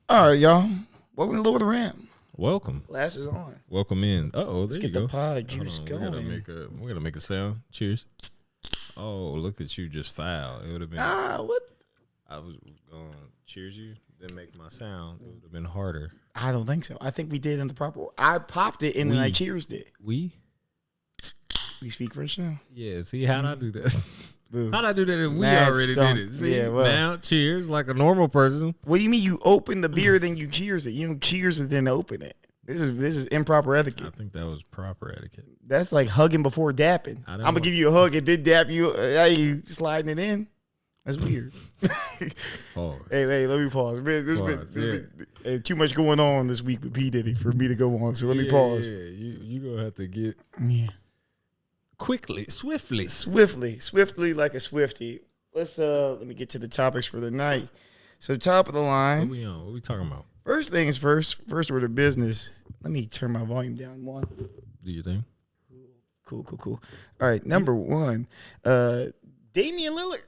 All right, y'all. Welcome to Lower the Ram. Welcome. Glass is on. Welcome in. There Let's you get go. the pod juice Hold going. on, we gotta make a sound. Cheers. Oh, look at you, just foul. It would have been. What? I was going to cheers you, then make my sound. It would have been harder. I don't think so. I think we did in the proper. I popped it and then I cheers it. We speak French now. Yeah. See how'd I do that? Boo. How'd I do that? If we Mad already stump. did it. See, Yeah, well. now cheers like a normal person. What do you mean you open the beer then you cheers it? You don't cheers it then open it. This is improper I etiquette. think that was proper etiquette. That's like hugging before dapping. I'm gonna give you a hug and then dap you. You sliding it in. That's weird. Pause. Hey, let me pause. Man, hey, too much going on this week with P. Diddy for me to go on. So let me pause. Yeah, you gonna have to get quickly, swiftly like a swifty. Let me get to the topics for the night. So top of the line. What we on? What we talking about? First thing is first order of business. Let me turn my volume down one. Do you think? Cool. All right, number one, Damian Lillard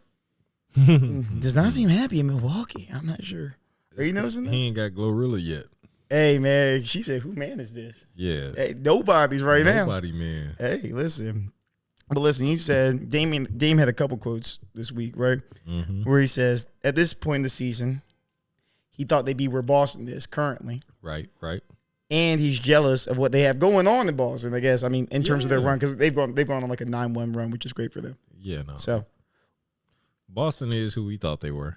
does not seem happy in Milwaukee. I'm not sure. Are you noticing that? He ain't got Glorilla yet. Hey, man, she said, who man is this? Yeah. Hey, nobody's right now. Nobody, man. Hey, listen. But listen, he said, Dame had a couple quotes this week, right? Mm-hmm. Where he says, at this point in the season, he thought they'd be where Boston is currently. Right. And he's jealous of what they have going on in Boston, I guess. I mean, in terms of their run, because they've gone on like a 9-1 run, which is great for them. Yeah, no. So Boston is who we thought they were.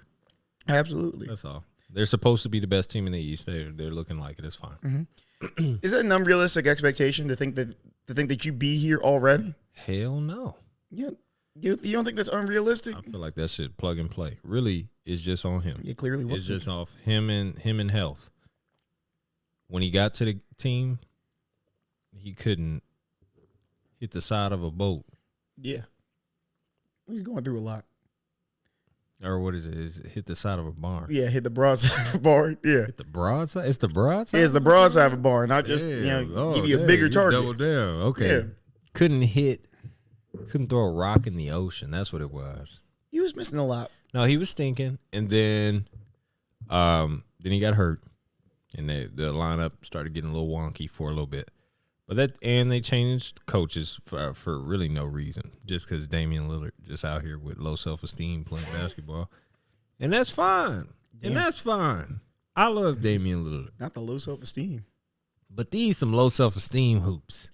Absolutely. That's all. They're supposed to be the best team in the East. They're looking like it. It's fine. Mm-hmm. Is that an unrealistic expectation to think that you be here already? Hell no. Yeah. You don't think that's unrealistic? I feel like that shit plug and play. Really, it's just on him. It clearly was. It's just off him and health. When he got to the team, he couldn't hit the side of a boat. Yeah. He's going through a lot. Or what is it? Is it hit the side of a barn? Yeah, hit the broadside of a barn. Yeah. Hit the broadside? It's the broadside? Yeah, it's the broadside of a barn. Not just, give you a bigger target. Double down. Okay. Yeah. Couldn't throw a rock in the ocean. That's what it was. He was missing a lot. No, he was stinking. And then he got hurt. And the lineup started getting a little wonky for a little bit. And they changed coaches for really no reason, just because Damian Lillard just out here with low self-esteem playing basketball. And that's fine. Yeah. And that's fine. I love Damian Lillard. Not the low self-esteem. But these some low self-esteem hoops.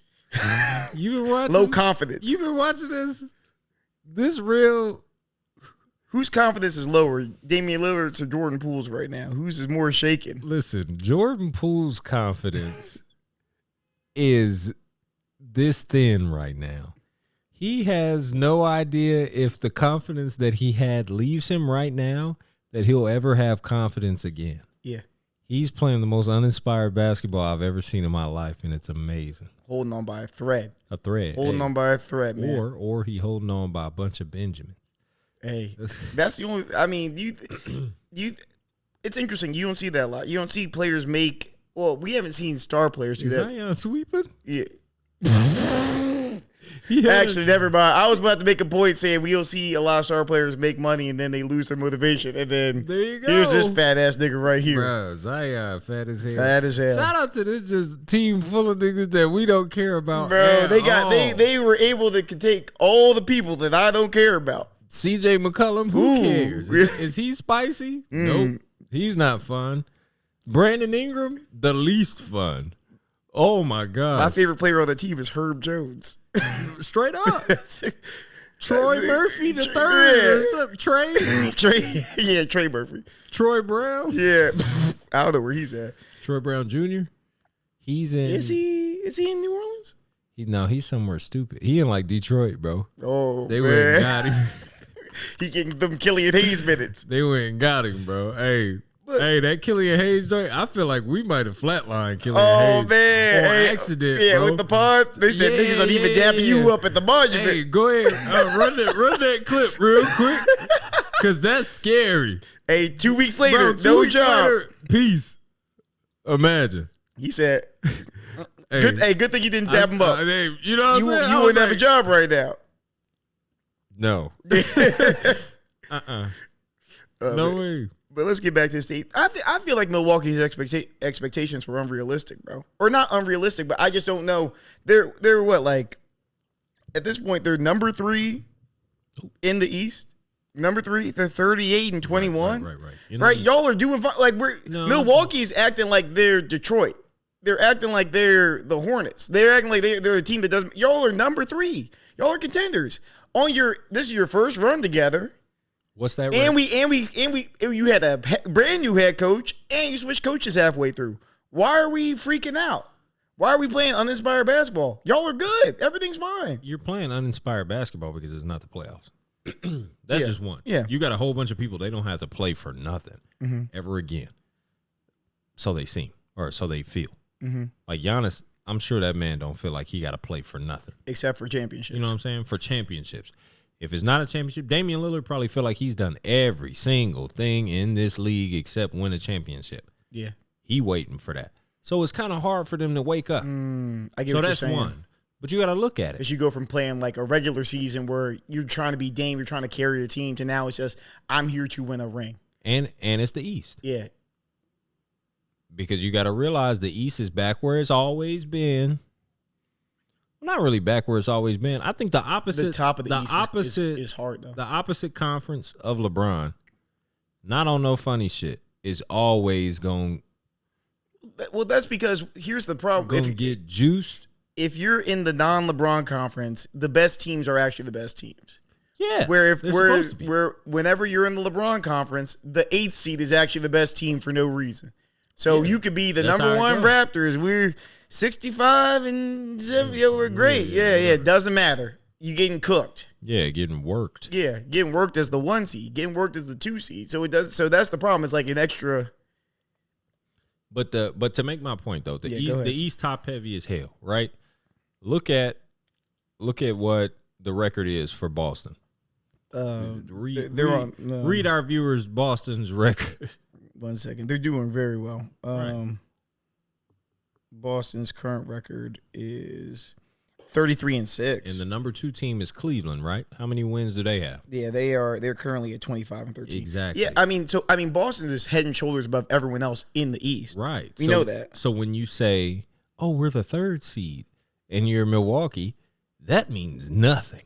You been watching? Low confidence. You been watching this? This real... Whose confidence is lower, Damian Lillard's or Jordan Poole's right now? Whose is more shaken? Listen, Jordan Poole's confidence is this thin right now. He has no idea if the confidence that he had leaves him right now, that he'll ever have confidence again. Yeah. He's playing the most uninspired basketball I've ever seen in my life, and it's amazing. Holding on by a thread. Holding on by a thread, man. Or he holding on by a bunch of Benjamins. Hey, that's the only. I mean, it's interesting. You don't see that a lot. You don't see players make. Well, we haven't seen star players do that. Zion sweeping? Yeah. Actually, never mind. I was about to make a point saying we don't see a lot of star players make money and then they lose their motivation. And then there you go. Here's this fat ass nigga right here. Bro, Zion, fat as hell. Fat as hell. Shout out to this just team full of niggas that we don't care about. Bro, they were able to take all the people that I don't care about. CJ McCollum, who cares? Is he spicy? Nope. He's not fun. Brandon Ingram, the least fun. Oh, my God. My favorite player on the team is Herb Jones. Straight up. Troy Murphy the third. What's up, Trey? Trey Murphy. Troy Brown? Yeah. I don't know where he's at. Troy Brown Jr.? He's in. Is he in New Orleans? He's somewhere stupid. He in like Detroit, bro. Oh, they went and got him. He getting them Killian Hayes minutes. They went and got him, bro. Hey, that Killian Hayes joint, I feel like we might have flatlined Killian Hayes. Oh, man. On accident, yeah, bro. with the pod. They said niggas don't even dap you up at the monument. Hey, go ahead. Run that clip real quick. Because that's scary. Hey, 2 weeks later, bro, no job. Later, peace. Imagine. He said, good thing you didn't dap him up. You know what I'm saying? You wouldn't have a job right now. No. No way. But let's get back to the state. I feel like Milwaukee's expectations were unrealistic, bro. Or not unrealistic, but I just don't know. They're what, like, at this point, they're number 3 in the East. Number 3, they're 38-21. Right. Right, y'all are doing fine. Like, Milwaukee's acting like they're Detroit. They're acting like they're the Hornets. They're acting like they're a team that doesn't. Y'all are number 3. Y'all are contenders. This is your first run together. What's that? And you had a brand new head coach, and you switched coaches halfway through. Why are we freaking out? Why are we playing uninspired basketball? Y'all are good. Everything's fine. You're playing uninspired basketball because it's not the playoffs. That's just one. Yeah. You got a whole bunch of people, they don't have to play for nothing ever again. So they seem, or so they feel. Like Giannis, I'm sure that man don't feel like he got to play for nothing. Except for championships. You know what I'm saying? For championships. If it's not a championship, Damian Lillard probably feel like he's done every single thing in this league except win a championship. Yeah. He waiting for that. So it's kind of hard for them to wake up. I get so what that's you're saying. one. But you got to look at it. Because you go from playing like a regular season where you're trying to be Dame, you're trying to carry your team, to now it's just, I'm here to win a ring. And it's the East. Yeah. Because you got to realize the East is back where it's always been. Not really back where it's always been. I think the opposite. The top of the East is hard, though. The opposite conference of LeBron, not on no funny shit, is always going. Well, that's because here's the problem. Going to get juiced. If you're in the non-LeBron conference, the best teams are actually the best teams. Yeah. Whenever you're in the LeBron conference, the 8th seed is actually the best team for no reason. So you could be the number 1 Raptors. We're 65 and 70. Yeah, we're great. Yeah. It doesn't matter. You getting cooked. Yeah, getting worked. Yeah, getting worked as the 1 seed, getting worked as the 2 seed. So it does. So that's the problem. It's like an extra. But to make my point though, the East top heavy as hell, right? Look at what the record is for Boston. Read our viewers Boston's record. 1 second. They're doing very well. Right. Boston's current record is 33-6. And the number 2 team is Cleveland, right? How many wins do they have? Yeah, they're currently at 25-13. Exactly. Yeah, I mean Boston is head and shoulders above everyone else in the East. Right. We know that. So when you say, "Oh, we're the 3rd seed," and you're Milwaukee, that means nothing.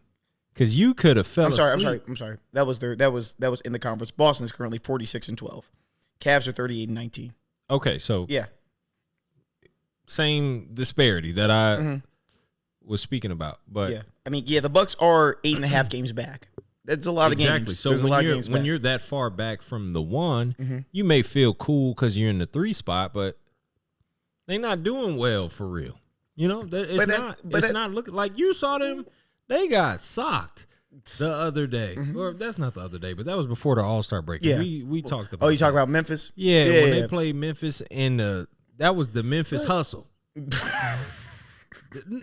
Because you could have fell asleep. I'm sorry. That was in the conference. Boston is currently 46-12. Cavs are 38-19. Okay, so yeah, same disparity that I was speaking about. But yeah, I mean, the Bucks are 8.5 games back. That's a lot of games. Exactly. So when you're that far back from the 1, you may feel cool because you're in the 3 spot, but they're not doing well for real. You know, it's not looking like you saw them. They got socked the other day. Or that's not the other day, but that was before the All-Star break. Yeah. We talked about. Oh, you talk about Memphis? Yeah, when they played Memphis that was the Memphis hustle.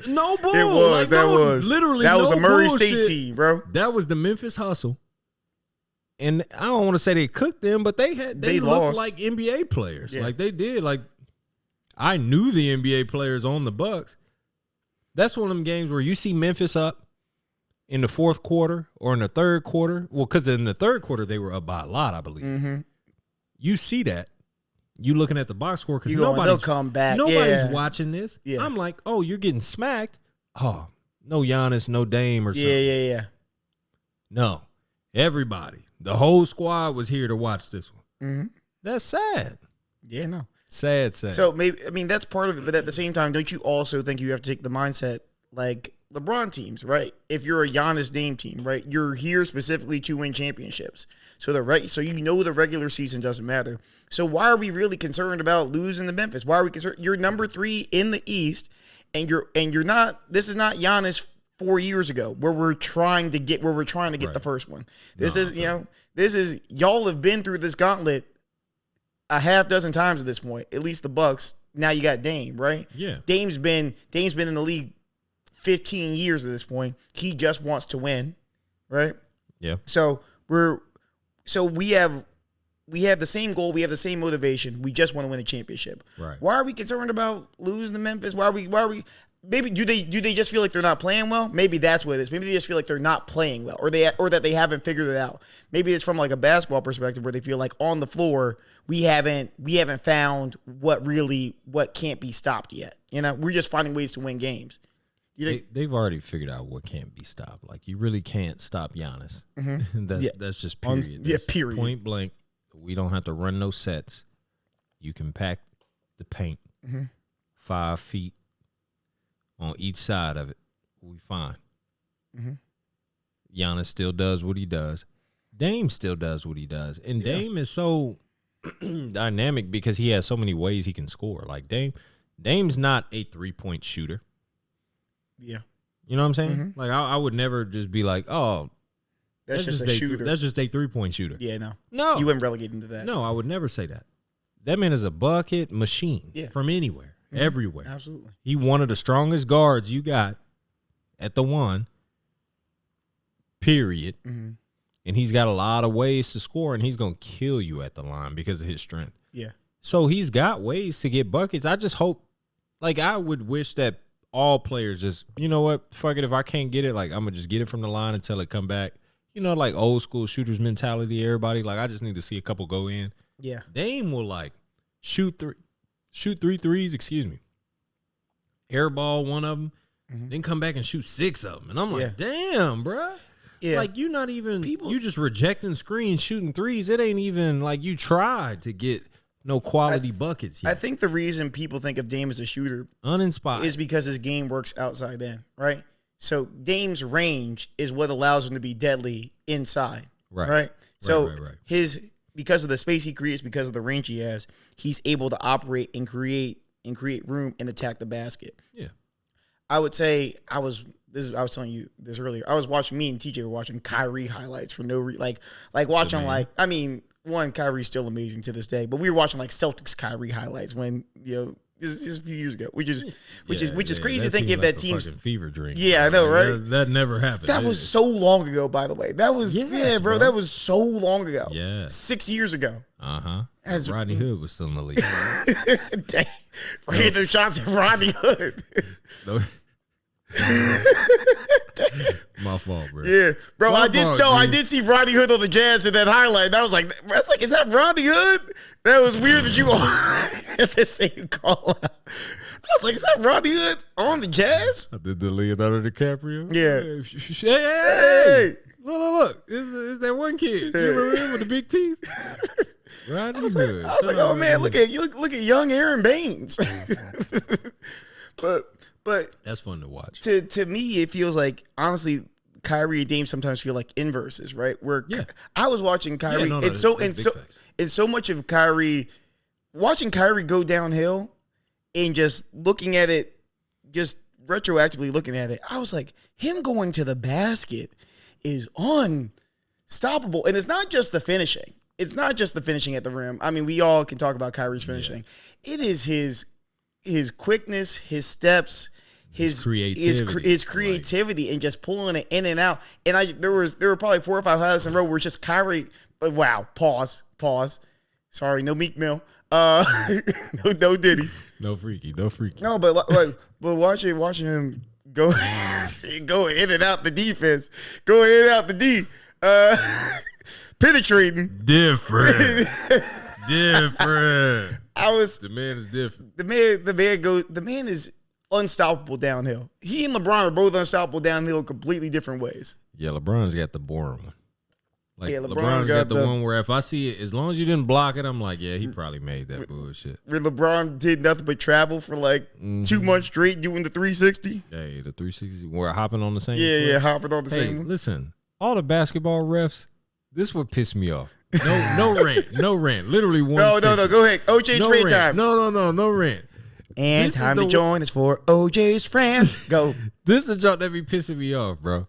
No bull. It was. Literally, that was a Murray bullshit. State team, bro. That was the Memphis hustle. And I don't want to say they cooked them, but they looked lost like NBA players. Yeah. Like they did. Like I knew the NBA players on the Bucks. That's one of them games where you see Memphis up in the 4th quarter or in the 3rd quarter. Well, because in the 3rd quarter they were up by a lot, I believe. You see that. You looking at the box score because they'll come back. Nobody's watching this. Yeah. I'm like, oh, you're getting smacked. Oh, no Giannis, no Dame or something. Yeah. No, everybody, the whole squad was here to watch this one. That's sad. Yeah, no. Sad. So that's part of it. But at the same time, don't you also think you have to take the mindset like LeBron teams, right? If you're a Giannis Dame team, right, you're here specifically to win championships. So the regular season doesn't matter. So why are we really concerned about losing to Memphis? Why are we concerned? You're number 3 in the East, and you're not. This is not Giannis 4 years ago where we're trying to get the first one. This is y'all have been through this gauntlet a half dozen times at this point. At least the Bucks. Now you got Dame, right? Yeah. Dame's been in the league 15 years at this point. He just wants to win, right? Yeah. So we have the same goal. We have the same motivation. We just want to win a championship. Right. Why are we concerned about losing to Memphis? Why are we? maybe do they just feel like they're not playing well? Maybe that's what it is. Maybe they just feel like they're not playing well, or that they haven't figured it out. Maybe it's from like a basketball perspective where they feel like on the floor we haven't found what can't be stopped yet. You know, we're just finding ways to win games. They've already figured out what can't be stopped. Like, you really can't stop Giannis. Mm-hmm. That's just period. Period. Point blank. We don't have to run no sets. You can pack the paint 5 feet on each side of it. We fine. Mm-hmm. Giannis still does what he does. Dame still does what he does. And Dame is so dynamic because he has so many ways he can score. Like, Dame's not a 3-point shooter. Yeah. You know what I'm saying? Mm-hmm. Like, I would never just be like, oh, that's just a shooter. That's just a 3-point shooter. Yeah, no. You wouldn't relegate him to that. No, I would never say that. That man is a bucket machine from anywhere, everywhere. Absolutely. He one of the strongest guards you got at the one, period. Mm-hmm. And he's got a lot of ways to score, and he's going to kill you at the line because of his strength. Yeah. So he's got ways to get buckets. I just hope, like, I would wish that all players just, you know what, fuck it, if I can't get it, like, I'm going to just get it from the line until it come back. You know, like old school shooters mentality, everybody, like, I just need to see a couple go in. Yeah. Dame will, like, shoot three threes, airball one of them, then come back and shoot 6 of them. And I'm like, damn, bruh. Yeah. Like, you not even, you just rejecting screens, shooting threes. It ain't even like you tried to get no quality buckets yet. I think the reason people think of Dame as a shooter uninspired is because his game works outside in, right? So Dame's range is what allows him to be deadly inside, right? So because of the space he creates, because of the range he has, he's able to operate and create room and attack the basket. Yeah. I would say I was telling you this earlier. I was watching, me and TJ were watching Kyrie highlights for no reason. Like watching, like, I mean, one, Kyrie's still amazing to this day, but we were watching like Celtics Kyrie highlights when, you know, this is a few years ago, which is crazy to think if that team's fever dream. Yeah, I know, right? That never happened. That was so long ago, by the way. That was bro. That was so long ago. Yeah, 6 years ago. Rodney Hood was still in the league. Dang, forget those shots of Rodney Hood. My fault, bro. Yeah, bro. I did see Rodney Hood on the Jazz in that highlight. And I was like, is that Rodney Hood? That was weird that you at the same call out. I was like, is that Rodney Hood on the Jazz? I did the Leonardo DiCaprio. Yeah. Hey. Look. It's that one kid. You remember him with the big teeth? Rodney Hood. I was like, oh man, look at young Aaron Baines. But that's fun to watch. To me, it feels like, honestly, Kyrie and Dame sometimes feel like inverses, right? Where I was watching Kyrie, and so much of Kyrie, watching Kyrie go downhill and just looking at it, just retroactively looking at it, I was like, him going to the basket is unstoppable. And it's not just the finishing. It's not just the finishing at the rim. I mean, we all can talk about Kyrie's finishing. Yeah. It is his quickness, his steps, his creativity, and just pulling it in and out. And there were probably 4 or 5 highlights in a row where it's just Kyrie. Wow. Pause. Sorry, no Meek Mill. No Diddy. No freaky. No, but watching him go in and out the defense, go in and out the D, penetrating. Different. The man is different. The man is unstoppable downhill. He and LeBron are both unstoppable downhill in completely different ways. Yeah, LeBron's got the boring one. Like, yeah, LeBron's got the one where if I see it, as long as you didn't block it, I'm like, yeah, he probably made that bullshit. Where LeBron did nothing but travel for like 2 months straight doing the 360. Hey, the 360, we're hopping on the same. Yeah, hopping on the same one. Listen, all the basketball refs, this would piss me off. No rant. Literally one. No. Go ahead. OJ's rant time. No rant. And this time to join is for OJ's friends. Go. This is a joke that be pissing me off, bro.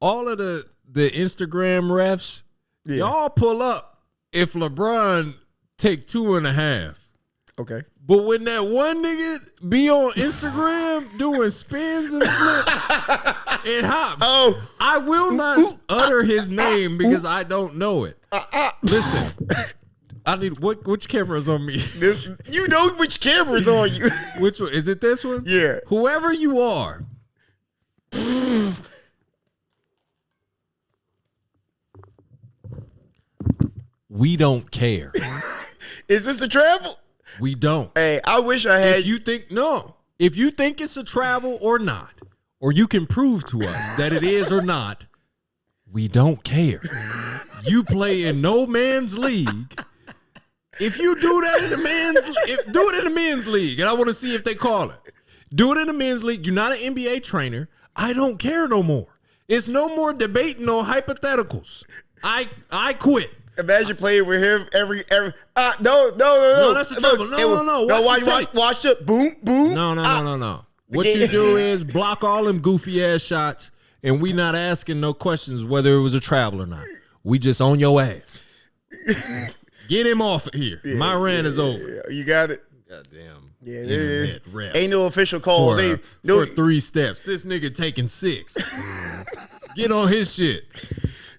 All of the Instagram refs, y'all pull up if LeBron take 2.5. Okay. But when that one nigga be on Instagram doing spins and flips and hops, I will not utter his name because I don't know it. Listen, I need which camera's on me? You know which camera's on you. Which one? Is it this one? Yeah. Whoever you are. We don't care. Is this a travel? We don't. Hey, I wish I had. If you think it's a travel or not, or you can prove to us that it is or not, we don't care. You play in no man's league. If you do that in the do it in the men's league, and I want to see if they call it. Do it in the men's league. You're not an NBA trainer. I don't care no more. It's no more debating on hypotheticals. I quit. Imagine playing with him every. No, that's a trouble. No. Watch it. Boom, boom. No. What you do is block all them goofy ass shots, and we not asking no questions whether it was a travel or not. We just on your ass. Get him off of here. My rant is over. Yeah. You got it. Goddamn. Yeah, Internet reps. Ain't no official calls. For 3 steps. This nigga taking 6. Get on his shit.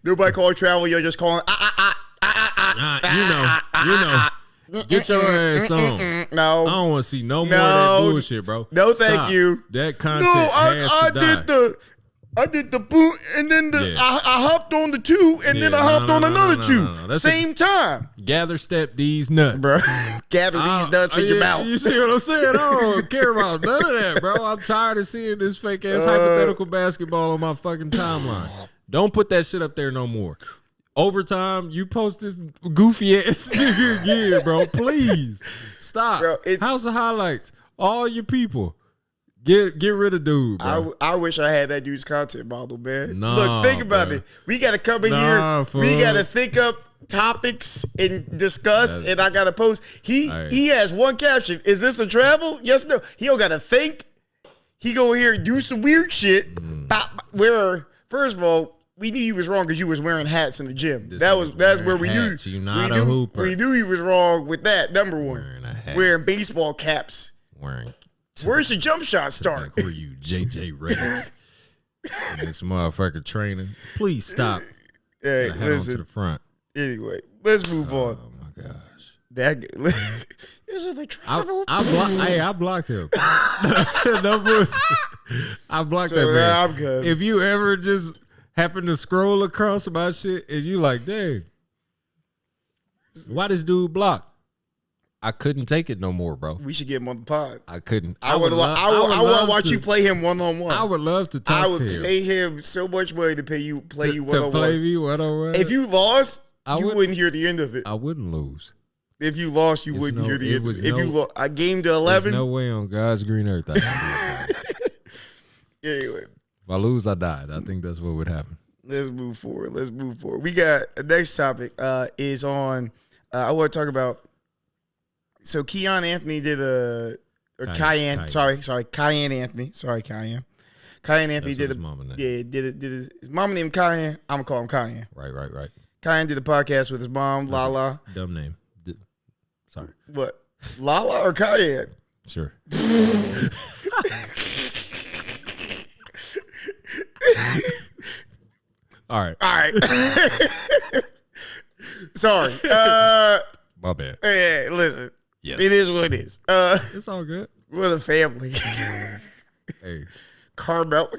Nobody call travel. You're just calling. You know. Get your ass on. No. I don't want to see no more of that bullshit, bro. No, Stop. thank you. That content has to die. I did the boot, and then I hopped on the 2, and then I hopped on another 2. Same time. Gather step these nuts. Bro. Gather these nuts in your mouth. You see what I'm saying? I don't care about none of that, bro. I'm tired of seeing this fake ass hypothetical basketball on my fucking timeline. Don't put that shit up there no more. Overtime, you post this goofy ass nigga again, bro. Please stop. Bro, House of Highlights. All your people. Get rid of dude, bro. I wish I had that dude's content model, man. Look, think about it. We got to come in here. We got to think up topics and discuss, and I got to post. He has one caption. Is this a travel? Yes, no. He don't got to think. He go here and do some weird shit. Where, first of all, we knew he was wrong because you was wearing hats in the gym. That's where we knew. You're not a hooper. We knew he was wrong with that. Number one, wearing baseball caps. Where's your jump shot start? Like, who are you, JJ Redick? This motherfucker training. Please stop. Hey, head on to the front. Anyway, let's move on. Oh my gosh. This is the travel. I blocked him. No bullshit. I blocked that man. I'm good. If you ever just happen to scroll across my shit and you like, dang, why this dude blocked? I couldn't take it no more, bro. We should get him on the pod. I couldn't. I want to watch you play him one-on-one. I would love to talk to him. I would pay him so much money to play you one-on-one. To play me one-on-one? If you lost, you wouldn't hear the end of it. I wouldn't lose. If you lost, you wouldn't hear the end of it. If you lost, I gamed to 11. There's no way on God's green earth I can do it. Anyway. If I lose, I died. I think that's what would happen. Let's move forward. We got the next topic is on, I want to talk about, so Cayenne Anthony did Cayenne Anthony. Sorry, Cayenne. Cayenne Anthony did his mama named Cayenne. I'm going to call him Cayenne. Right. Cayenne did a podcast with his mom, Lala. Dumb name. Sorry. What? Lala or Cayenne? Sure. All right. Sorry. My bad. Hey, listen. Yes. It is what it is. It's all good. We're the family. Hey. Caramel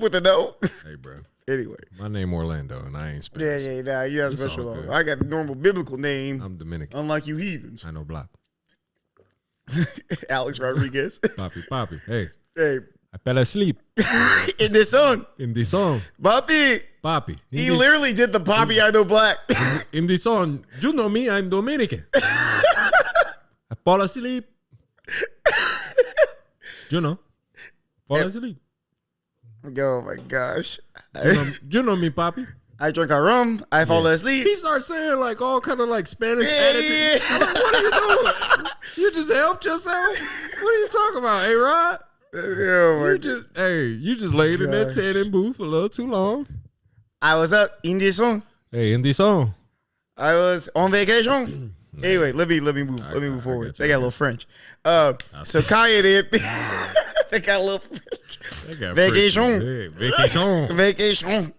with a no. Hey, bro. Anyway. My name Orlando, and I ain't Spanish. Yeah, you have special. I got a normal biblical name. I'm Dominican. Unlike you heathens. I know black. Alex Rodriguez. Papi. Hey. I fell asleep. In the sun. Papi. He literally did the Papi I know black. In the sun. You know me, I'm Dominican. I fall asleep. You know. Fall asleep. Oh my gosh. You know me, Papi. I drink a rum. I fall asleep. He starts saying like all kind of like Spanish attitude. Like, what are you doing? You just helped yourself? What are you talking about, A-Rod? You just laid in that tanning booth a little too long. I was up in the sun. Hey, in the song. I was on vacation. Anyway, let me move forward. They got a little French. So Kanye did. They got a little French. Vacation. Vacation. Vacation.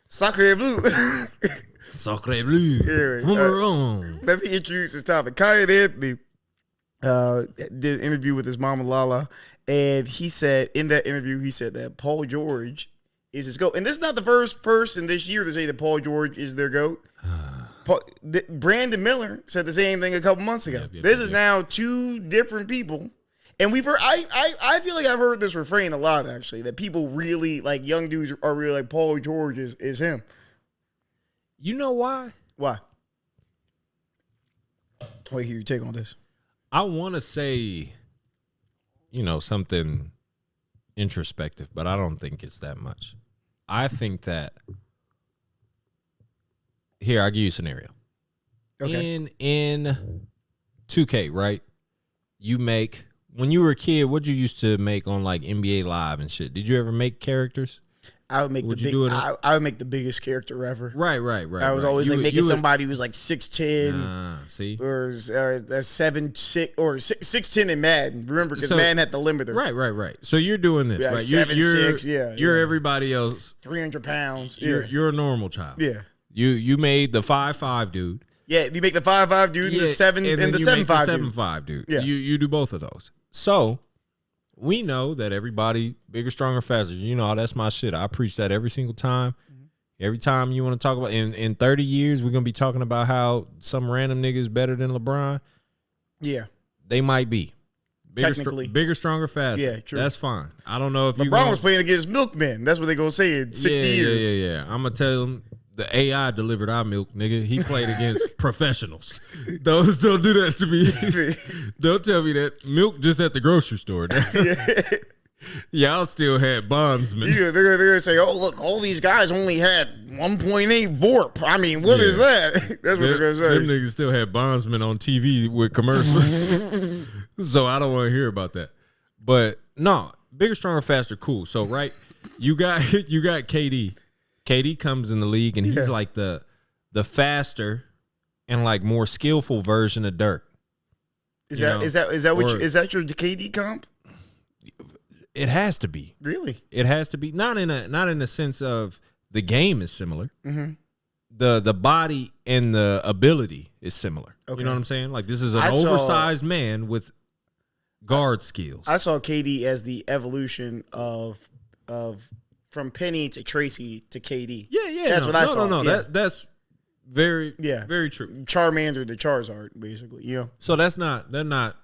Sacre bleu. Sacre bleu. Let me introduce this topic. Kyle Anthony did an interview with his mama Lala, and he said in that interview, he said that Paul George is his GOAT. And this is not the first person this year to say that Paul George is their GOAT. Brandon Miller said the same thing a couple months ago. This is now two different people. And we've heard, I feel like I've heard this refrain a lot, actually, that people really, like, young dudes are really like, Paul George is him. You know why? Why? Wait, hear your take on this. I want to say, something introspective, but I don't think it's that much. I think that, here, I'll give you a scenario. Okay. In 2K, right? You make, when you were a kid, what'd you used to make on like NBA Live and shit? Did you ever make characters? I would make I would make the biggest character ever. Right. I was always making somebody who's like 6'10", see, or 7'6", or 6'10" in Madden. Remember, because Madden had the limiter. Right. So you're doing this, right? 7'6", you're everybody else. 300 pounds. You're a normal child. Yeah. You made the 5'5" dude. Yeah, you make the 5'5" dude and the 7'5" dude. 7'5" dude. Yeah. You do both of those. So we know that everybody bigger, stronger, faster. That's my shit. I preach that every single time. Mm-hmm. Every time you want to talk about in 30 years, we're gonna be talking about how some random nigga is better than LeBron. Yeah, they might be. Technically, bigger, stronger, faster. Yeah, true. That's fine. I don't know if LeBron was playing against milkmen. That's what they gonna say in 60 years. Yeah. I'm gonna tell them. The AI delivered our milk, nigga. He played against professionals. Don't do that to me. Don't tell me that milk just at the grocery store. Y'all still had bondsmen. Yeah, they're gonna say, "Oh, look, all these guys only had 1.8 VORP." I mean, what is that? That's what they're gonna say. Them niggas still had bondsmen on TV with commercials. So I don't want to hear about that. But no, bigger, stronger, faster, cool. So right, you got KD. KD comes in the league and he's like the faster and like more skillful version of Dirk. Is that your KD comp? It has to be. Really? It has to be. Not in a sense of the game is similar. Mm-hmm. The body and the ability is similar. Okay. You know what I'm saying? Like this is an oversized man with guard skills. I saw KD as the evolution of from Penny to Tracy to KD. Yeah. That's what I saw. No. Yeah. That's very true. Charmander to Charizard, basically. Yeah. So they're not.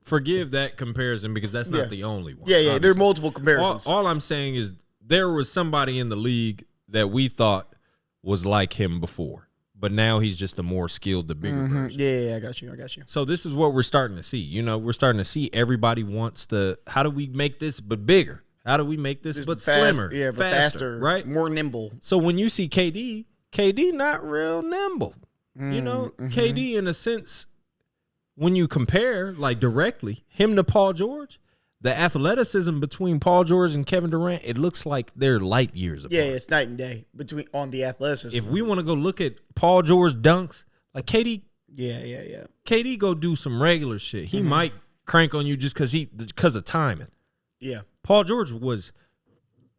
Forgive that comparison because that's not the only one. Yeah. Obviously. There are multiple comparisons. All I'm saying is there was somebody in the league that we thought was like him before, but now he's just a more skilled, the bigger version. Yeah, I got you. So this is what we're starting to see. We're starting to see everybody wants how do we make this but bigger? How do we make this but slimmer? Yeah, but faster, right? More nimble. So when you see KD not real nimble. KD in a sense, when you compare like directly him to Paul George, the athleticism between Paul George and Kevin Durant, it looks like they're light years apart. Yeah, it's night and day on the athleticism. If we want to go look at Paul George dunks, like KD, yeah. KD go do some regular shit. He might crank on you just because of timing. Yeah. Paul George was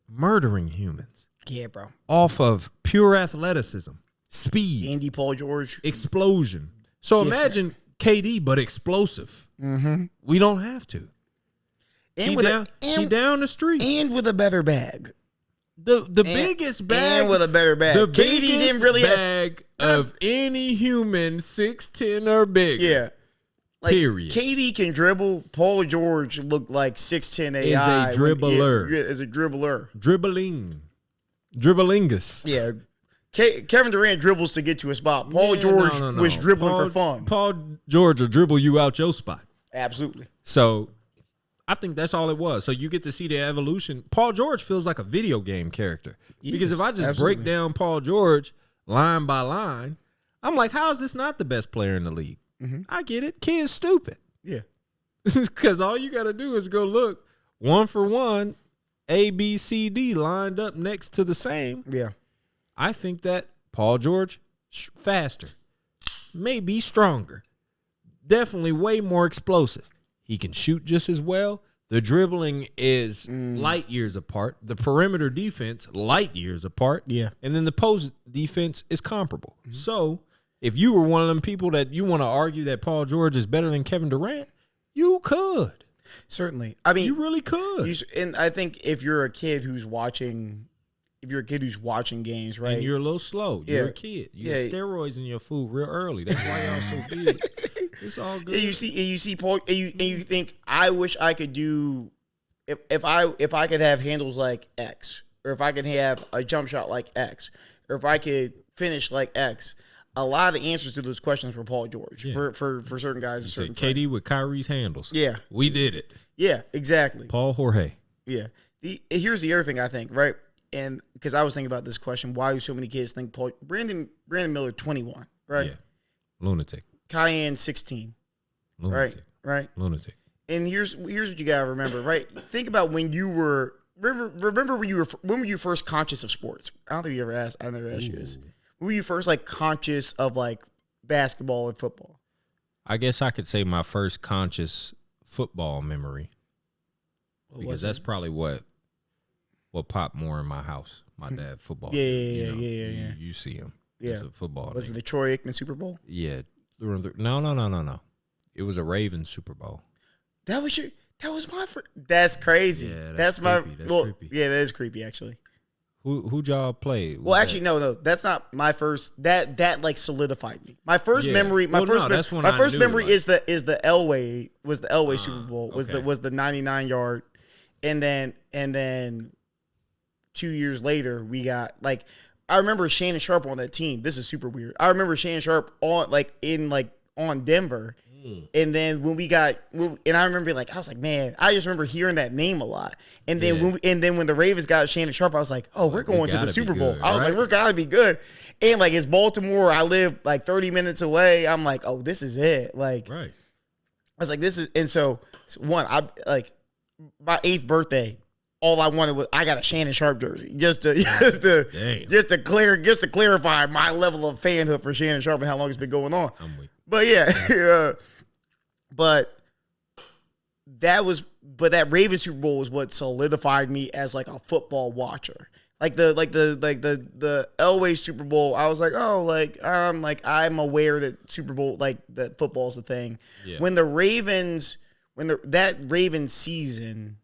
murdering humans. Yeah, bro. Off of pure athleticism, speed, Andy Paul George, explosion. So imagine KD but explosive. Mm-hmm. We don't have to. And he down the street and with a better bag. The biggest bag and with a better bag. The KD biggest didn't really bag of any human 6'10" or bigger. Yeah. Like, period. KD can dribble. Paul George looked like 6'10" AI. Is a dribbler. Is a dribbler. Dribblingus. Yeah. Kevin Durant dribbles to get to a spot. Paul George was dribbling for fun. Paul George will dribble you out your spot. Absolutely. So I think that's all it was. So you get to see the evolution. Paul George feels like a video game character. Because if I just break down Paul George line by line, I'm like, how is this not the best player in the league? Mm-hmm. I get it. Kid's stupid. Yeah. Because all you got to do is go look 1 for 1, A, B, C, D lined up next to the same. Yeah. I think that Paul George, faster, maybe stronger, definitely way more explosive. He can shoot just as well. The dribbling is light years apart. The perimeter defense, light years apart. Yeah. And then the post defense is comparable. So if you were one of them people that you want to argue that Paul George is better than Kevin Durant, you could. Certainly. I mean, you really could. And I think if you're a kid who's watching games, right? And you're a little slow. You're a kid. You get steroids in your food real early. That's why y'all so big. It's all good. And you see Paul, and you think, I wish I could do, if I could have handles like X, or if I could have a jump shot like X, or if I could finish like X. A lot of the answers to those questions were Paul George for certain guys and certain KD with Kyrie's handles. Yeah. We did it. Yeah, exactly. Paul Jorge. Yeah. Here's the other thing I think, right? And because I was thinking about this question, why do so many kids think Brandon Miller 21, right? Yeah. Lunatic. Cayenne 16. Lunatic. Right? Lunatic. And here's what you gotta remember, right? Think about when you were remember when were you first conscious of sports? I don't think you ever asked. I never asked you this. When were you first conscious of basketball and football? I guess I could say my first conscious football memory. Because that's probably what popped more in my house. My dad, football. Yeah. You see him. Yeah. It's a football. Was it the Troy Aikman Super Bowl? Yeah. No. It was a Ravens Super Bowl. That was my first. That's crazy. Yeah, that's creepy. my. Creepy. Yeah, that is creepy actually. Who'd y'all play? Well, actually, no. That's not my first. That solidified me. My first memory. My first memory is the Elway Super Bowl was the 99-yard, and then 2 years later we got I remember Shannon Sharp on that team. This is super weird. I remember Shannon Sharp on Denver. And then and I remember I was like, man, I just remember hearing that name a lot. And then when the Ravens got Shannon Sharp, I was like, oh, we're going to the Super Bowl. I was like, we're gotta be good. And it's Baltimore. I live 30 minutes away. I'm like, oh, this is it. Right. I was like, this is, and so my 8th birthday, all I wanted was I got a Shannon Sharp jersey just to clarify my level of fanhood for Shannon Sharp and how long it's been going on. I'm weak. But yeah, but that Ravens Super Bowl was what solidified me as a football watcher. The Elway Super Bowl, I was like, oh, I'm aware that Super Bowl that football's a thing. Yeah. When that Ravens season,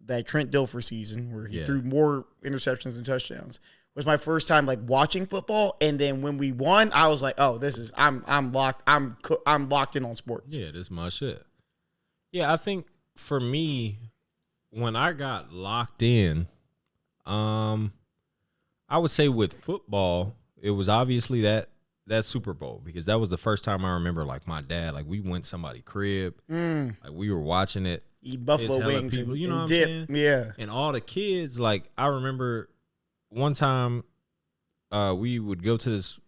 that Trent Dilfer season where he threw more interceptions than touchdowns, was my first time watching football. And then when we won, I was like, oh, this is I'm locked in on sports. Yeah, this is my shit. Yeah, I think for me, when I got locked in, I would say with football, it was obviously that Super Bowl, because that was the first time I remember my dad, we went somebody's crib, we were watching it, eat buffalo wings, people, and what I'm dip. saying? Yeah, and all the kids, I remember one time, we would go to this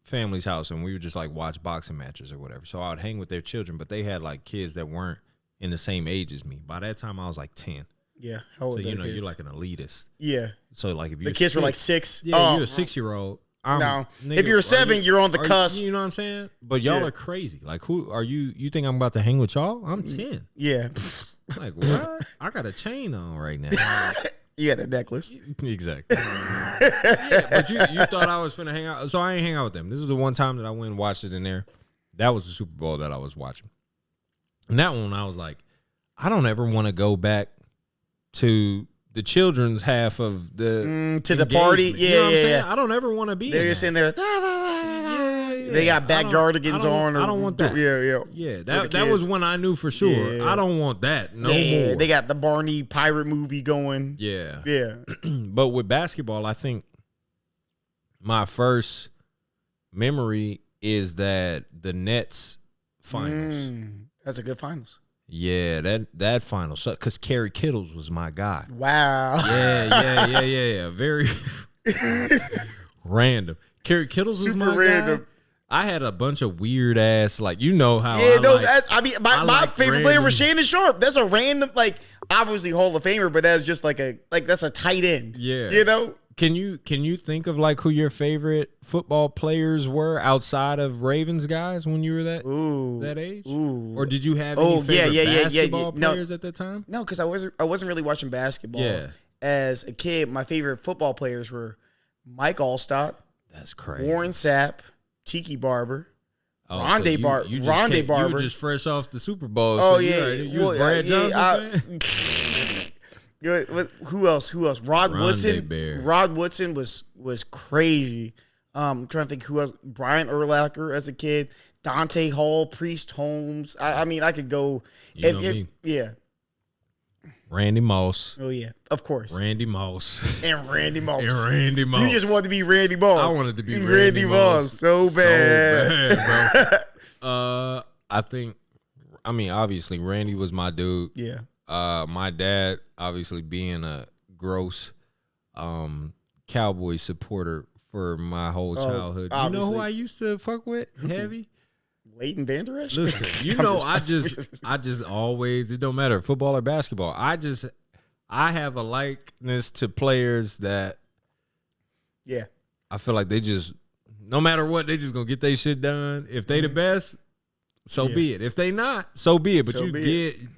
family's house and we would just watch boxing matches or whatever. So I would hang with their children, but they had kids that weren't in the same age as me. By that time, I was 10. Yeah, how old? So you're an elitist. Yeah. So if the kids were 6. Yeah, you're a 6-year-old. No, if you're 7, you're on the cusp. You know what I'm saying? But y'all are crazy. Who are you? You think I'm about to hang with y'all? I'm 10. Yeah. What? I got a chain on right now. You had a necklace. Exactly. Yeah, but you thought I was finna hang out. So I ain't hang out with them. This is the one time that I went and watched it in there. That was the Super Bowl that I was watching. And that one, I was like, I don't ever want to go back to the children's half of the to the party. Yeah, you know what I'm saying? I don't ever want to be. They're just in there. They got backyardigans on. I don't want that. Yeah. That was when I knew for sure. Yeah. I don't want that no more. They got the Barney pirate movie going. Yeah. But with basketball, I think my first memory is that the Nets finals. That's a good finals. Yeah, that finals. Because Kerry Kittles was my guy. Wow. Yeah. Very random. Kerry Kittles was my random guy. I had a bunch of weird ass, how my favorite player was Shannon Sharp. That's a random, obviously Hall of Famer, but that's just that's a tight end. Yeah. You know? can you think of like who your favorite football players were outside of Ravens guys when you were that age? Ooh. Or did you have any favorite basketball No. players at that time? No, because I wasn't really watching basketball. Yeah. As a kid, my favorite football players were Mike Allstott, That's crazy. Warren Sapp, Tiki Barber, Rondé Barber. You were just fresh off the Super Bowl. Oh so yeah, you was Brad Johnson fan? Who else? Rod Woodson. Bear. Rod Woodson was crazy. I'm trying to think who else. Brian Urlacher as a kid. Dante Hall, Priest Holmes. I mean, I could go. You know me. Yeah. Randy Moss. Oh yeah, of course. Randy Moss. And Randy Moss. You just wanted to be Randy Moss. I wanted to be Randy Moss so bad. Bro. I mean, obviously, Randy was my dude. Yeah. My dad, obviously, being a gross Cowboy supporter for my whole childhood. Obviously. You know who I used to fuck with heavy? Leighton Vander Esch? Listen, you know, I just always, it don't matter, football or basketball. I have a likeness to players that yeah, I feel like they just, no matter what, they just gonna get their shit done. If they the best, so be it. If they not, so be it. But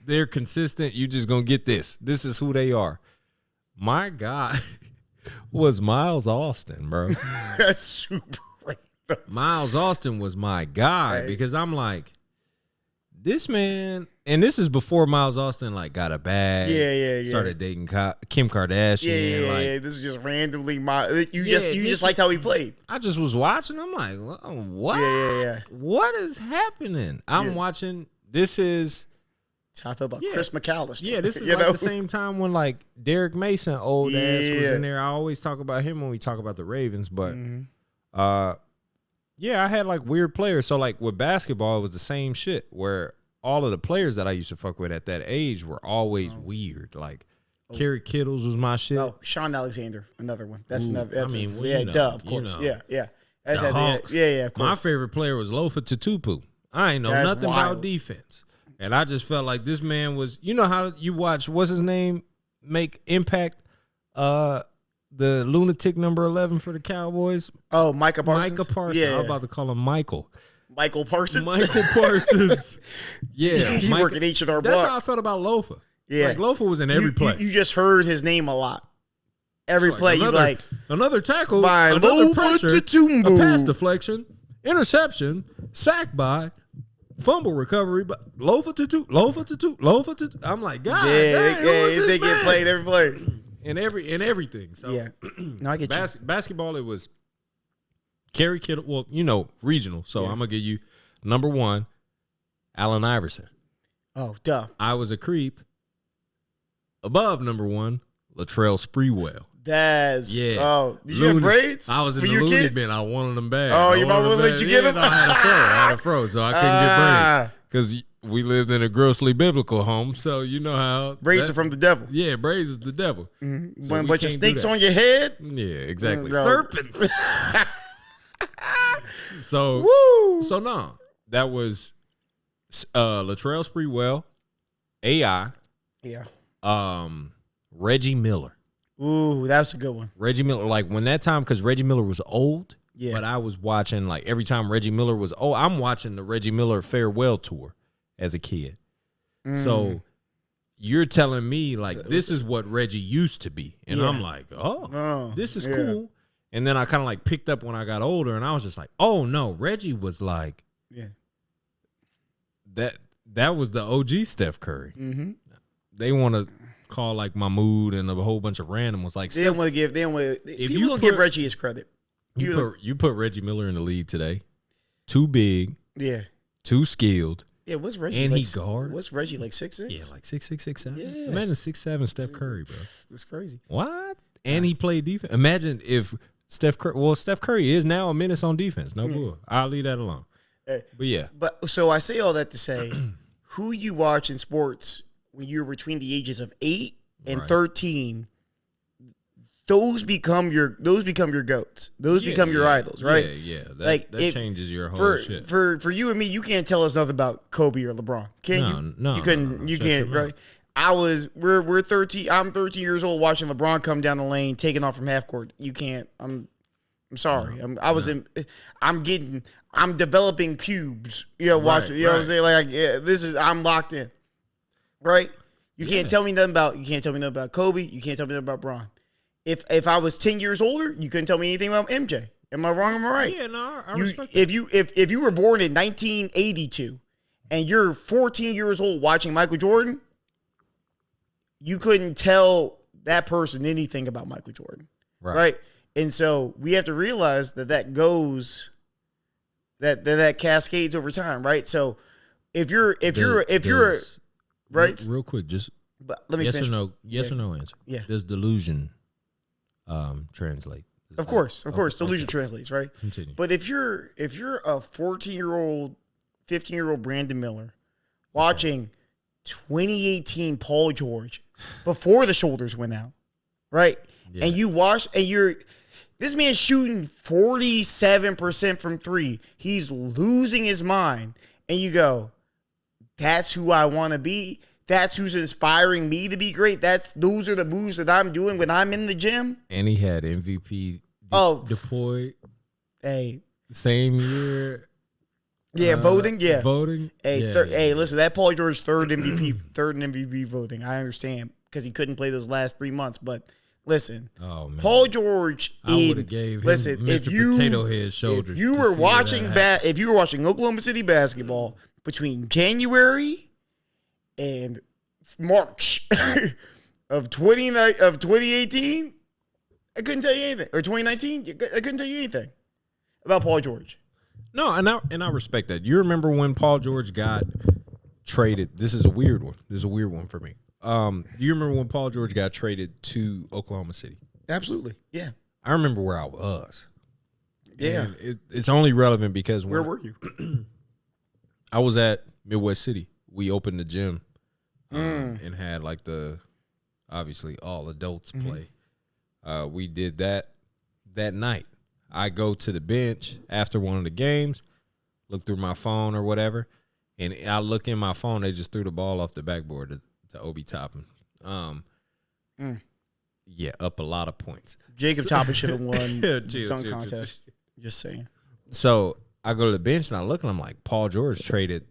they're consistent. You just gonna get this. This is who they are. My guy was Miles Austin, bro. That's super random. Miles Austin was my guy because I'm like, this man, and this is before Miles Austin like got a bag. Yeah. Started dating Kim Kardashian. Yeah. This is just randomly you just liked how he played. I just was watching. I'm like, what? Yeah. What is happening? I'm watching. This is. That's how I feel about Chris McAllister. Yeah, this is like the same time when like Derek Mason, old ass, was in there. I always talk about him when we talk about the Ravens, but I had like weird players. So like with basketball, it was the same shit where all of the players that I used to fuck with at that age were always weird. Like Kerry Kittles was my shit. Oh, Sean Alexander, another one. That's another. Of course. You know. Yeah. The Hawks. Yeah, of course. My favorite player was Lofa Tatupu. I ain't know nothing about defense. And I just felt like this man was, you know how you watch, what's his name, make impact, the lunatic number 11 for the Cowboys? Oh, Micah Parsons? Micah Parsons. Yeah. I was about to call him Michael. Michael Parsons? Michael Parsons. Yeah. He worked at H&R Block. That's how I felt about Lofa. Yeah. Like Lofa was in every play. You just heard his name a lot. Every play, you like. Another tackle, by another pressure, Tatumbo. a pass deflection, interception, sack by, fumble recovery, but Lofa to. I'm like, God, they get played every play. In everything. So yeah, no, I get you. Basketball, it was Kerry Kittle. Well, you know, regional. So I'm gonna give you number 1, Allen Iverson. Oh, duh. I was a creep. Above number 1, Latrell Sprewell. Did you have braids? I was in the loony bin. I wanted them back. Oh, your mom wouldn't let you get them? No, I had a fro, so I couldn't get braids. Because we lived in a grossly biblical home, so you know how. Braids are from the devil. Yeah, braids is the devil. Mm-hmm. So bunch of snakes on your head? Yeah, exactly. Serpents. So no. That was Latrell Sprewell, AI. Yeah. Reggie Miller. Ooh, that's a good one. Reggie Miller, like when that time, because Reggie Miller was old, but I was watching, like every time Reggie Miller was old, I'm watching the Reggie Miller farewell tour as a kid. So you're telling me, like, this is what Reggie used to be. And I'm like, this is cool. And then I kind of like picked up when I got older, and I was just like, oh, no, Reggie was like, that was the OG Steph Curry. Mm-hmm. They want to call like Mahmoud and a whole bunch of random was like they don't want to give people don't give Reggie his credit. You put Reggie Miller in the league today. Too big. Yeah. Too skilled. Yeah, what's Reggie? And like, he guard. What's Reggie like 6'6"? Yeah, like 6'6", 6'7". Yeah. Imagine 6'7" Steph Curry, bro. It's crazy. What? And he played defense. Imagine if Steph Curry is now a menace on defense. No bull. I'll leave that alone. But yeah. But so I say all that to say, who you watch in sports when you're between the ages of 8 and 13, those become your goats. Those become your idols, right? Yeah. That changes your whole shit. For you and me, you can't tell us nothing about Kobe or LeBron. Can you? No. You couldn't. You can't, right? we're 13. I'm 13 years old watching LeBron come down the lane, taking off from half court. You can't. I'm sorry. I'm developing pubes. Watching. You know what I'm saying? Like, I'm locked in. Right? You can't tell me nothing about Kobe. You can't tell me nothing about Bron. If I was 10 years older, you couldn't tell me anything about MJ. Am I wrong? Am I right? Yeah, no, I respect that. If you were born in 1982 and you're 14 years old watching Michael Jordan, you couldn't tell that person anything about Michael Jordan, right? And so we have to realize that goes that cascades over time, right? So if you're right, real quick, just but let me finish. Yes or no answer. Yeah. Does delusion translate? Of course, delusion translates, right? Continue. But if you're a 14-year-old, 15-year-old Brandon Miller watching 2018 Paul George before the shoulders went out, right? Yeah. And you watch, and this man's shooting 47% from three. He's losing his mind. And you go, that's who I want to be. That's who's inspiring me to be great. Those are the moves that I'm doing when I'm in the gym. And he had MVP deployed. Hey. Same year. Yeah, voting. Yeah, voting. Hey, listen, that Paul George third MVP voting. I understand because he couldn't play those last 3 months. But listen, Paul George. I would have gave him Mr. Potato Head shoulders. If you were watching Oklahoma City basketball between January and March of 2018, I couldn't tell you anything. Or 2019, I couldn't tell you anything about Paul George. No, and I respect that. You remember when Paul George got traded? This is a weird one. This is a weird one for me. You remember when Paul George got traded to Oklahoma City? Absolutely. Yeah. I remember where I was. Yeah. It's only relevant because where were you? I was at Midwest City. We opened the gym and had like obviously all adults play. We did that night. I go to the bench after one of the games, look through my phone or whatever, and I look in my phone. They just threw the ball off the backboard to Obi Toppin. Yeah, up a lot of points. Jacob Toppin should have won the dunk contest. Just saying. So I go to the bench and I look and I'm like, Paul George traded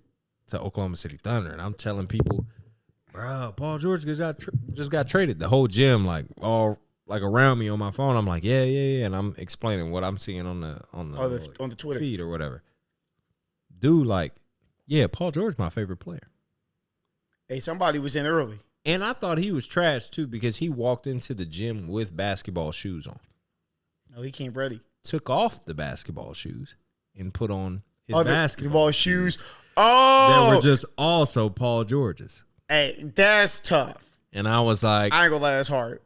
to Oklahoma City Thunder, and I'm telling people, bro, Paul George just got traded. The whole gym all around me on my phone. I'm like, yeah, and I'm explaining what I'm seeing on the Twitter feed or whatever. Dude, Paul George, my favorite player. Hey, somebody was in early, and I thought he was trash too because he walked into the gym with basketball shoes on. No, he came ready. Took off the basketball shoes and put on his basketball shoes. Oh, that were just also Paul George's. Hey, that's tough. And I was like, I ain't gonna lie, that's hard.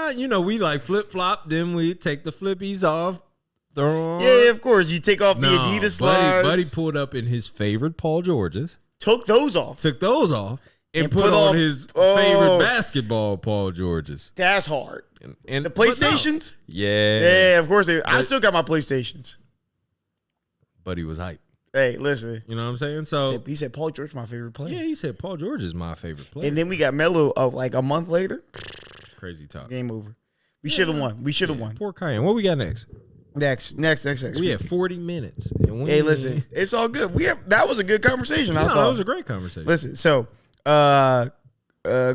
We flip flop, then we take the flippies off, throw on. Yeah, of course. You take off the Adidas slides. Buddy pulled up in his favorite Paul George's. Took those off. And put on his favorite basketball Paul George's. That's hard. And the PlayStations? No. Yeah. Yeah, of course. I still got my PlayStations. Buddy was hype. Hey, listen. You know what I'm saying? So he said Paul George my favorite player. Yeah, he said Paul George is my favorite player. And then we got Melo a month later. Crazy talk. Game over. We should have won. Poor Cayenne. What we got next? Next. We have 40 minutes. Hey, listen. It's all good. That was a good conversation. I thought that was a great conversation. Listen, so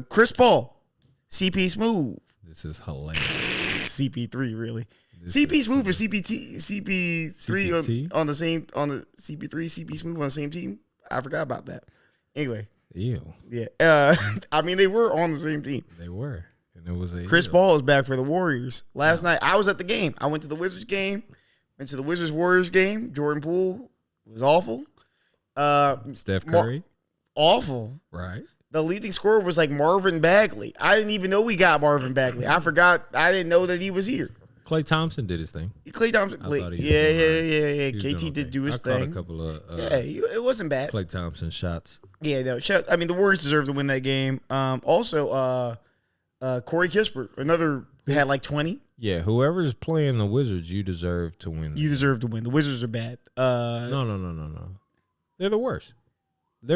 Chris Paul, CP Smooth. This is hilarious. CP3 really. CP Smooth or CP3 on the CP3, CP Smooth on the same team. I forgot about that. Anyway. Ew. Yeah. They were on the same team. They were. And it was Chris Paul is back for the Warriors. Last night, I was at the game. I went to the Wizards game. Went to the Wizards-Warriors game. Jordan Poole was awful. Steph Curry. Awful. Right. The leading scorer was Marvin Bagley. I didn't even know we got Marvin Bagley. I forgot. I didn't know that he was here. Klay Thompson did his thing. Klay Thompson. Yeah. KT did do his thing. Caught a couple of it wasn't bad. Klay Thompson shots. Yeah, no. The Warriors deserve to win that game. Also, Corey Kispert, another had 20. Yeah, whoever's playing the Wizards, you deserve to win. You deserve to win. The Wizards are bad. No. They're the worst. They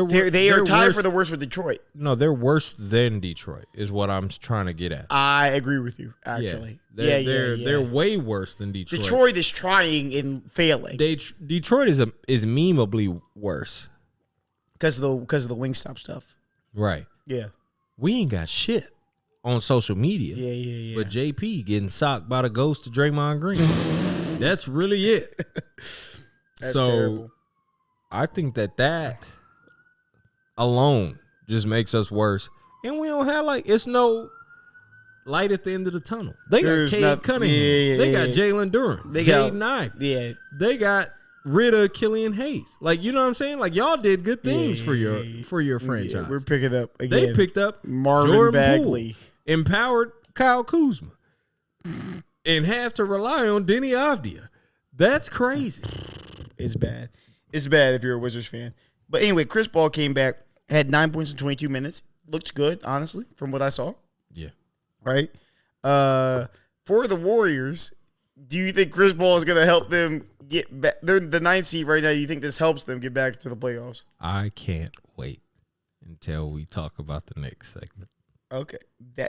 are tied worse, for the worst with Detroit. No, they're worse than Detroit. Is what I'm trying to get at. I agree with you. Actually, they're way worse than Detroit. Detroit is trying and failing. Detroit is memeably worse because of the Wingstop stuff. Right. Yeah. We ain't got shit on social media. Yeah. But JP getting socked by the ghost of Draymond Green. That's really it. That's terrible. I think that alone just makes us worse. And we don't have it's no light at the end of the tunnel. They got Cade Cunningham. They got Jalen Duren. Jaden Ivey. Yeah. They got rid of Killian Hayes. You know what I'm saying? Y'all did good things for your franchise. Yeah, we're picking up again. They picked up Marvin Jordan Bagley. Poole, empowered Kyle Kuzma, and have to rely on Denny Avdia. That's crazy. It's bad. It's bad if you're a Wizards fan. But anyway, Chris Paul came back, had 9 points in 22 minutes. Looked good, honestly, from what I saw. Yeah. Right? For the Warriors, do you think Chris Paul is going to help them get back? They're the 9th seed right now. Do you think this helps them get back to the playoffs? I can't wait until we talk about the next segment. Okay.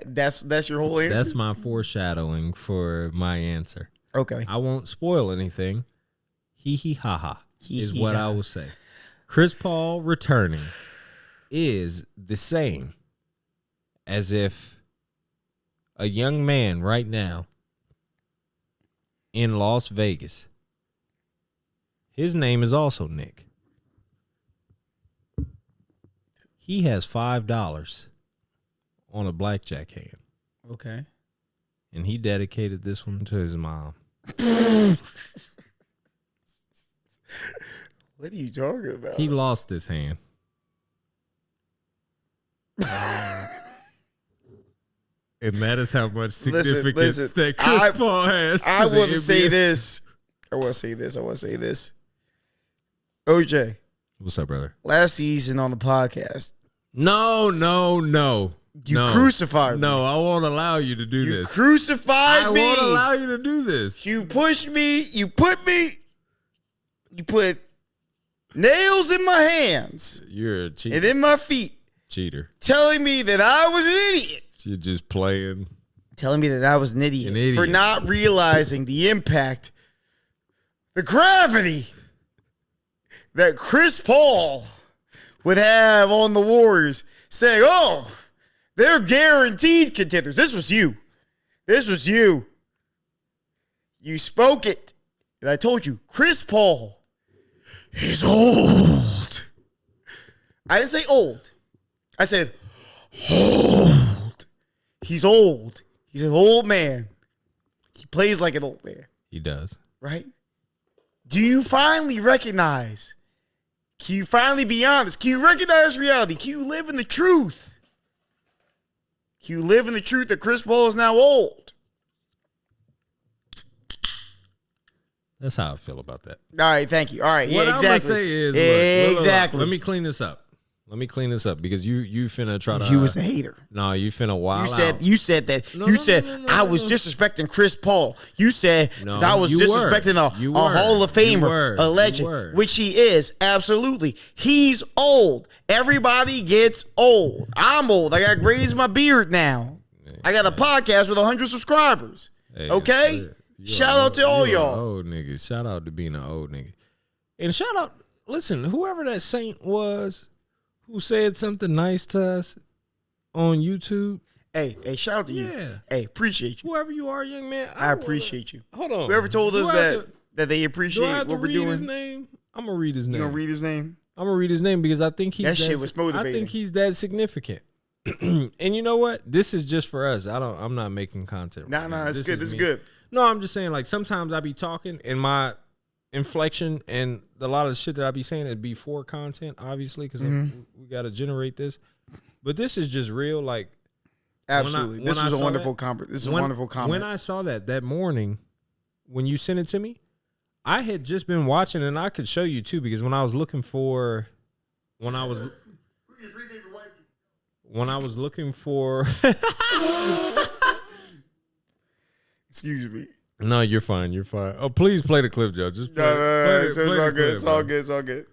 That's your whole answer? That's my foreshadowing for my answer. Okay. I won't spoil anything. Ha is what I will say. Chris Paul returning is the same as if a young man right now in Las Vegas, his name is also Nick. He has $5 on a blackjack hand. Okay. And he dedicated this one to his mom. What are you talking about? He lost his hand. And that is how much significance that Chris Paul has. I want to say this. OJ. What's up, brother? Last season on the podcast. No. You crucified me. No, I won't allow you to do this. You crucified me. I won't allow you to do this. You pushed me. You put nails in my hands. You're a cheater. And in my feet. Cheater. Telling me that I was an idiot. You're just playing. Telling me that I was an idiot. For not realizing the impact, the gravity that Chris Paul would have on the Warriors. Saying, oh, they're guaranteed contenders. This was you. You spoke it. And I told you, Chris Paul is old. I didn't say old. I said old. He's old. He's an old man. He plays like an old man. He does. Right? Do you finally recognize? Can you finally be honest? Can you recognize reality? Can you live in the truth? Can you live in the truth that Chris Paul is now old? That's how I feel about that. All right, thank you. All right, what exactly. I'm gonna say is, exactly. Let me clean this up. Because you finna try to. You was a hater. No, you finna wild You said that. I was disrespecting Chris Paul. You said that I was disrespecting a Hall of Famer, a legend, which he is. Absolutely. He's old. Everybody gets old. I'm old. I got grays in my beard now. I got a podcast with 100 subscribers. Hey, okay? Shout out to all y'all. Old niggas. Shout out to being an old nigga. And shout out, listen, whoever that saint was who said something nice to us on YouTube. Hey, shout out to you. Hey, appreciate you. Whoever you are, young man. I appreciate you. Hold on. Whoever told us that they appreciate what we're doing. His name? I'm going to read his name. You going to read his name? I'm going to read his name because I think he's that shit was motivating. I think he's that significant. And you know what? This is just for us. I'm not making content. Nah, it's good. This is good. No, I'm just saying, like, sometimes I be talking and my inflection and a lot of the shit that I be saying it'd be for content, obviously, because we got to generate this. But this is just real, like. Absolutely. This was a wonderful comment. This is a wonderful comment. When I saw that morning, when you sent it to me, I had just been watching, and I could show you too, because when I was looking for. Excuse me. No, you're fine. You're fine. Oh, please play the clip, Joe. Just play. It's all good. It's all good.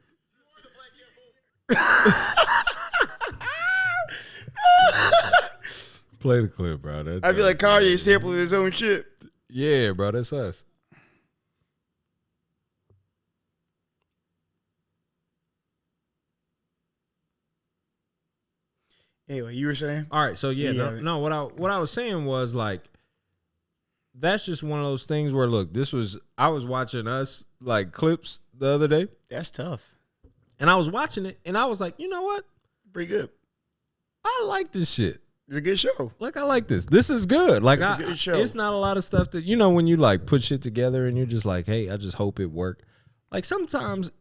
Play the clip, bro. I feel like Kanye sampling his own shit. Yeah, bro, that's us. Anyway, you were saying? All right, so no, what I was saying was like, that's just one of those things where look, I was watching us like clips the other day. That's tough. And I was watching it and I was like, you know what? Pretty good. I like this shit. It's a good show. Like, I like this. This is good. Like, It's a good show. It's not a lot of stuff that, when you like put shit together and you're just like, hey, I just hope it worked. Like, sometimes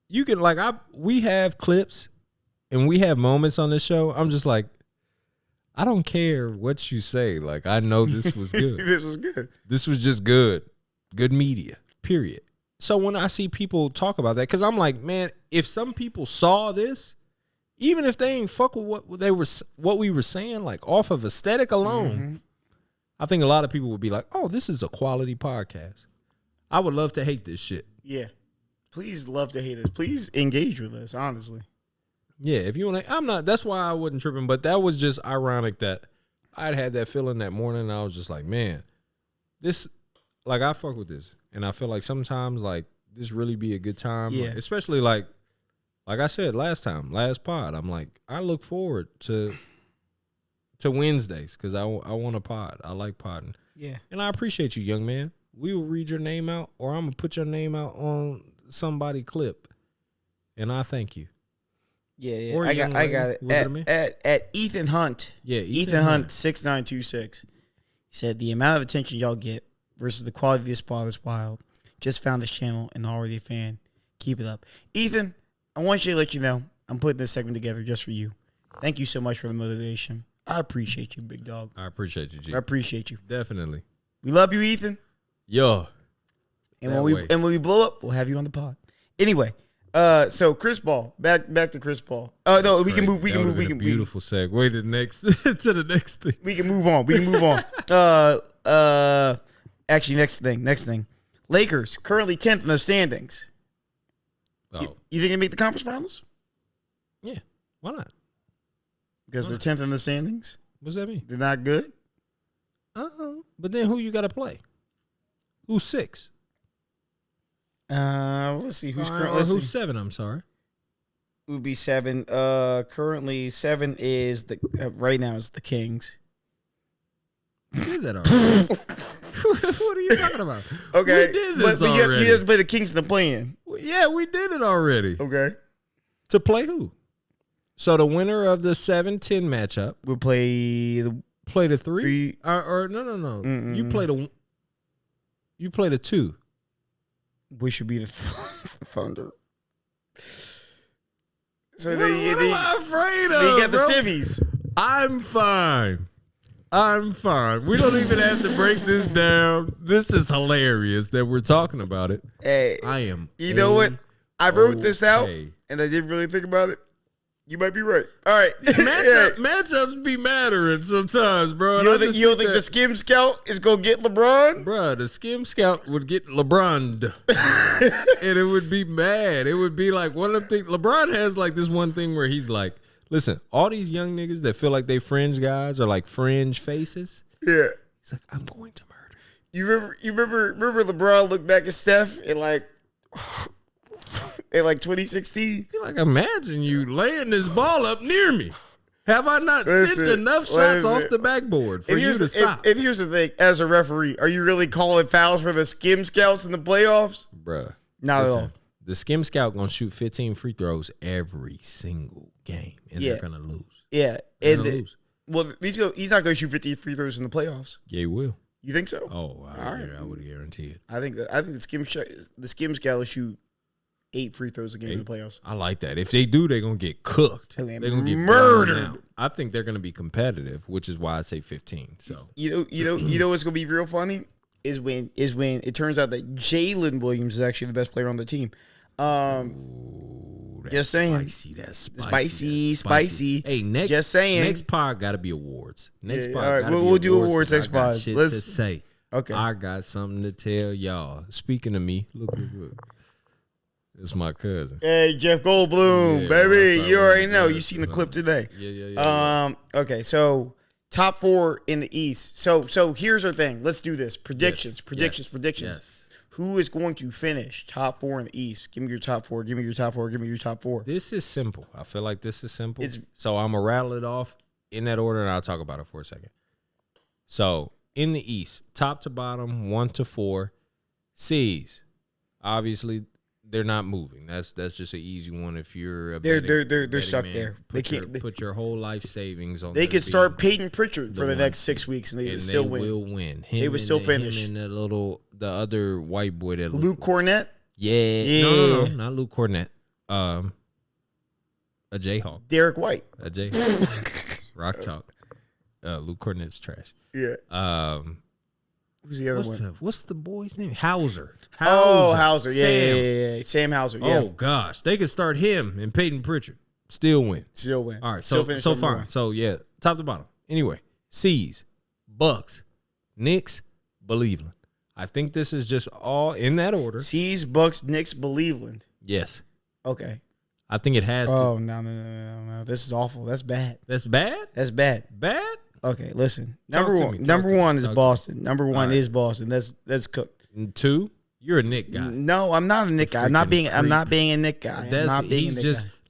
you can, like, we have clips and we have moments on this show. I'm just like, I don't care what you say. Like, I know this was good. This was good. This was just good. Good media, period. So when I see people talk about that, because I'm like, man, if some people saw this, even if they ain't fuck with what we were saying, like off of aesthetic alone, I think a lot of people would be like, oh, this is a quality podcast. I would love to hate this shit. Yeah. Please love to hate us. Please engage with us, honestly. Yeah, if you want to, that's why I wasn't tripping, but that was just ironic that I'd had that feeling that morning and I was just like, man, this, like, I fuck with this. And I feel like sometimes, like, this really be a good time. Yeah. Especially, like I said last pod, I'm like, I look forward to Wednesdays because I want to pod. I like podding. Yeah. And I appreciate you, young man. We will read your name out or I'm going to put your name out on somebody clip. And I thank you. Yeah. Or I got it. At Ethan Hunt. Yeah, Ethan Hunt 6926. He said, the amount of attention y'all get versus the quality of this pod is wild. Just found this channel and already a fan. Keep it up. Ethan, I want you to let you know I'm putting this segment together just for you. Thank you so much for the motivation. I appreciate you, big dog. I appreciate you, G. I appreciate you. Definitely. We love you, Ethan. Yo. And when we blow up, we'll have you on the pod. Anyway, so Chris Paul. Back to Chris Paul. No, we can move. Beautiful segue to the next thing. We can move on. Actually, next thing. Lakers currently 10th in the standings. Oh. You think they make the conference finals? Yeah. Why not? Because they're 10th in the standings? What's that mean? They're not good? But then who you got to play? Who's 6? Let's see. Who's 7? I'm sorry. It would be 7. Currently 7 is right now is the Kings. We did that already. What are you talking about? Okay. We did this but already. you have to play the Kings in the play-in. Yeah, we did it already. Okay. To play who? So the winner of the 7-10 matchup will play the 3? Or no. Mm-mm. You play the 2. Which should be the Thunder. So what am I afraid of? You got the bro? civvies. I'm fine. We don't even have to break this down. This is hilarious that we're talking about it. Hey, I am. You know what? I wrote this out, and I didn't really think about it. You might be right. All right. Matchups be mattering sometimes, bro. You don't think the Skim Scout is going to get LeBron? Bro, the Skim Scout would get LeBron. And it would be mad. It would be like one of them things. LeBron has like this one thing where he's like, listen, all these young niggas that feel like they fringe guys are like fringe faces. Yeah. He's like, I'm going to murder. You remember LeBron looked back at Steph and like in like 2016? Like, imagine you laying this ball up near me. Have I not sent enough shots off the backboard for you to stop? And here's the thing, as a referee, are you really calling fouls for the Skim Scouts in the playoffs? Bruh. Not at all. The Skim Scout going to shoot 15 free throws every single game, and they're going to lose. Yeah. They're going to lose. Well, he's not going to shoot 50 free throws in the playoffs. Yeah, he will. You think so? Oh, I would guarantee it. I think the Skim Scout will shoot 8 free throws a game in the playoffs. I like that. If they do, they're going to get cooked. They're going to get murdered. I think they're going to be competitive, which is why I say 15. So you know what's going to be real funny is when it turns out that Jalen Williams is actually the best player on the team. Just saying. That's spicy. Hey, next pod got to be awards. Next pod. All right, we'll do awards next pod. Let's to say. Okay. I got something to tell y'all. Speaking of me, look. It's my cousin. Hey, Jeff Goldblum, Yeah, baby. well, You already yeah, know. You seen the clip today. Yeah. Okay, so top 4 in the East. So here's our thing. Let's do this. Predictions. Yes. Who is going to finish top 4 in the East? Give me your top 4. Give me your top 4. Give me your top 4. This is simple. I feel like this is simple. So I'm going to rattle it off in that order, and I'll talk about it for a second. So in the East, top to bottom, 1 to 4, C's. Obviously, they're not moving. That's just an easy one. If you're a they're stuck man, there. They can't put your whole life savings on. They could start Peyton Pritchard for the next 6 weeks, and they would still win. Will win. They would still finish. Him and the other white boy that Luke Cornett. Yeah. No, not Luke Cornett. A Jayhawk. Derek White. A Jayhawk. Rock chalk. Luke Cornett's trash. Yeah. Who's the other one? What's the boy's name? Hauser. Oh, Hauser. Yeah. Sam Hauser. Yeah. Oh, gosh. They could start him and Peyton Pritchard. Still win. All right. So far. So, yeah. Top to bottom. Anyway. C's. Bucks. Knicks. Believeland. I think this is just all in that order. C's, Bucks, Knicks, Believeland. Yes. Okay. I think it has to. Oh, no. This is awful. That's bad. That's bad? That's bad. Bad? Okay, listen. Number one is Boston. Number one is Boston. That's cooked. And 2, you're a Knick guy. No, I'm not a Knick guy. I'm not being a Knick guy.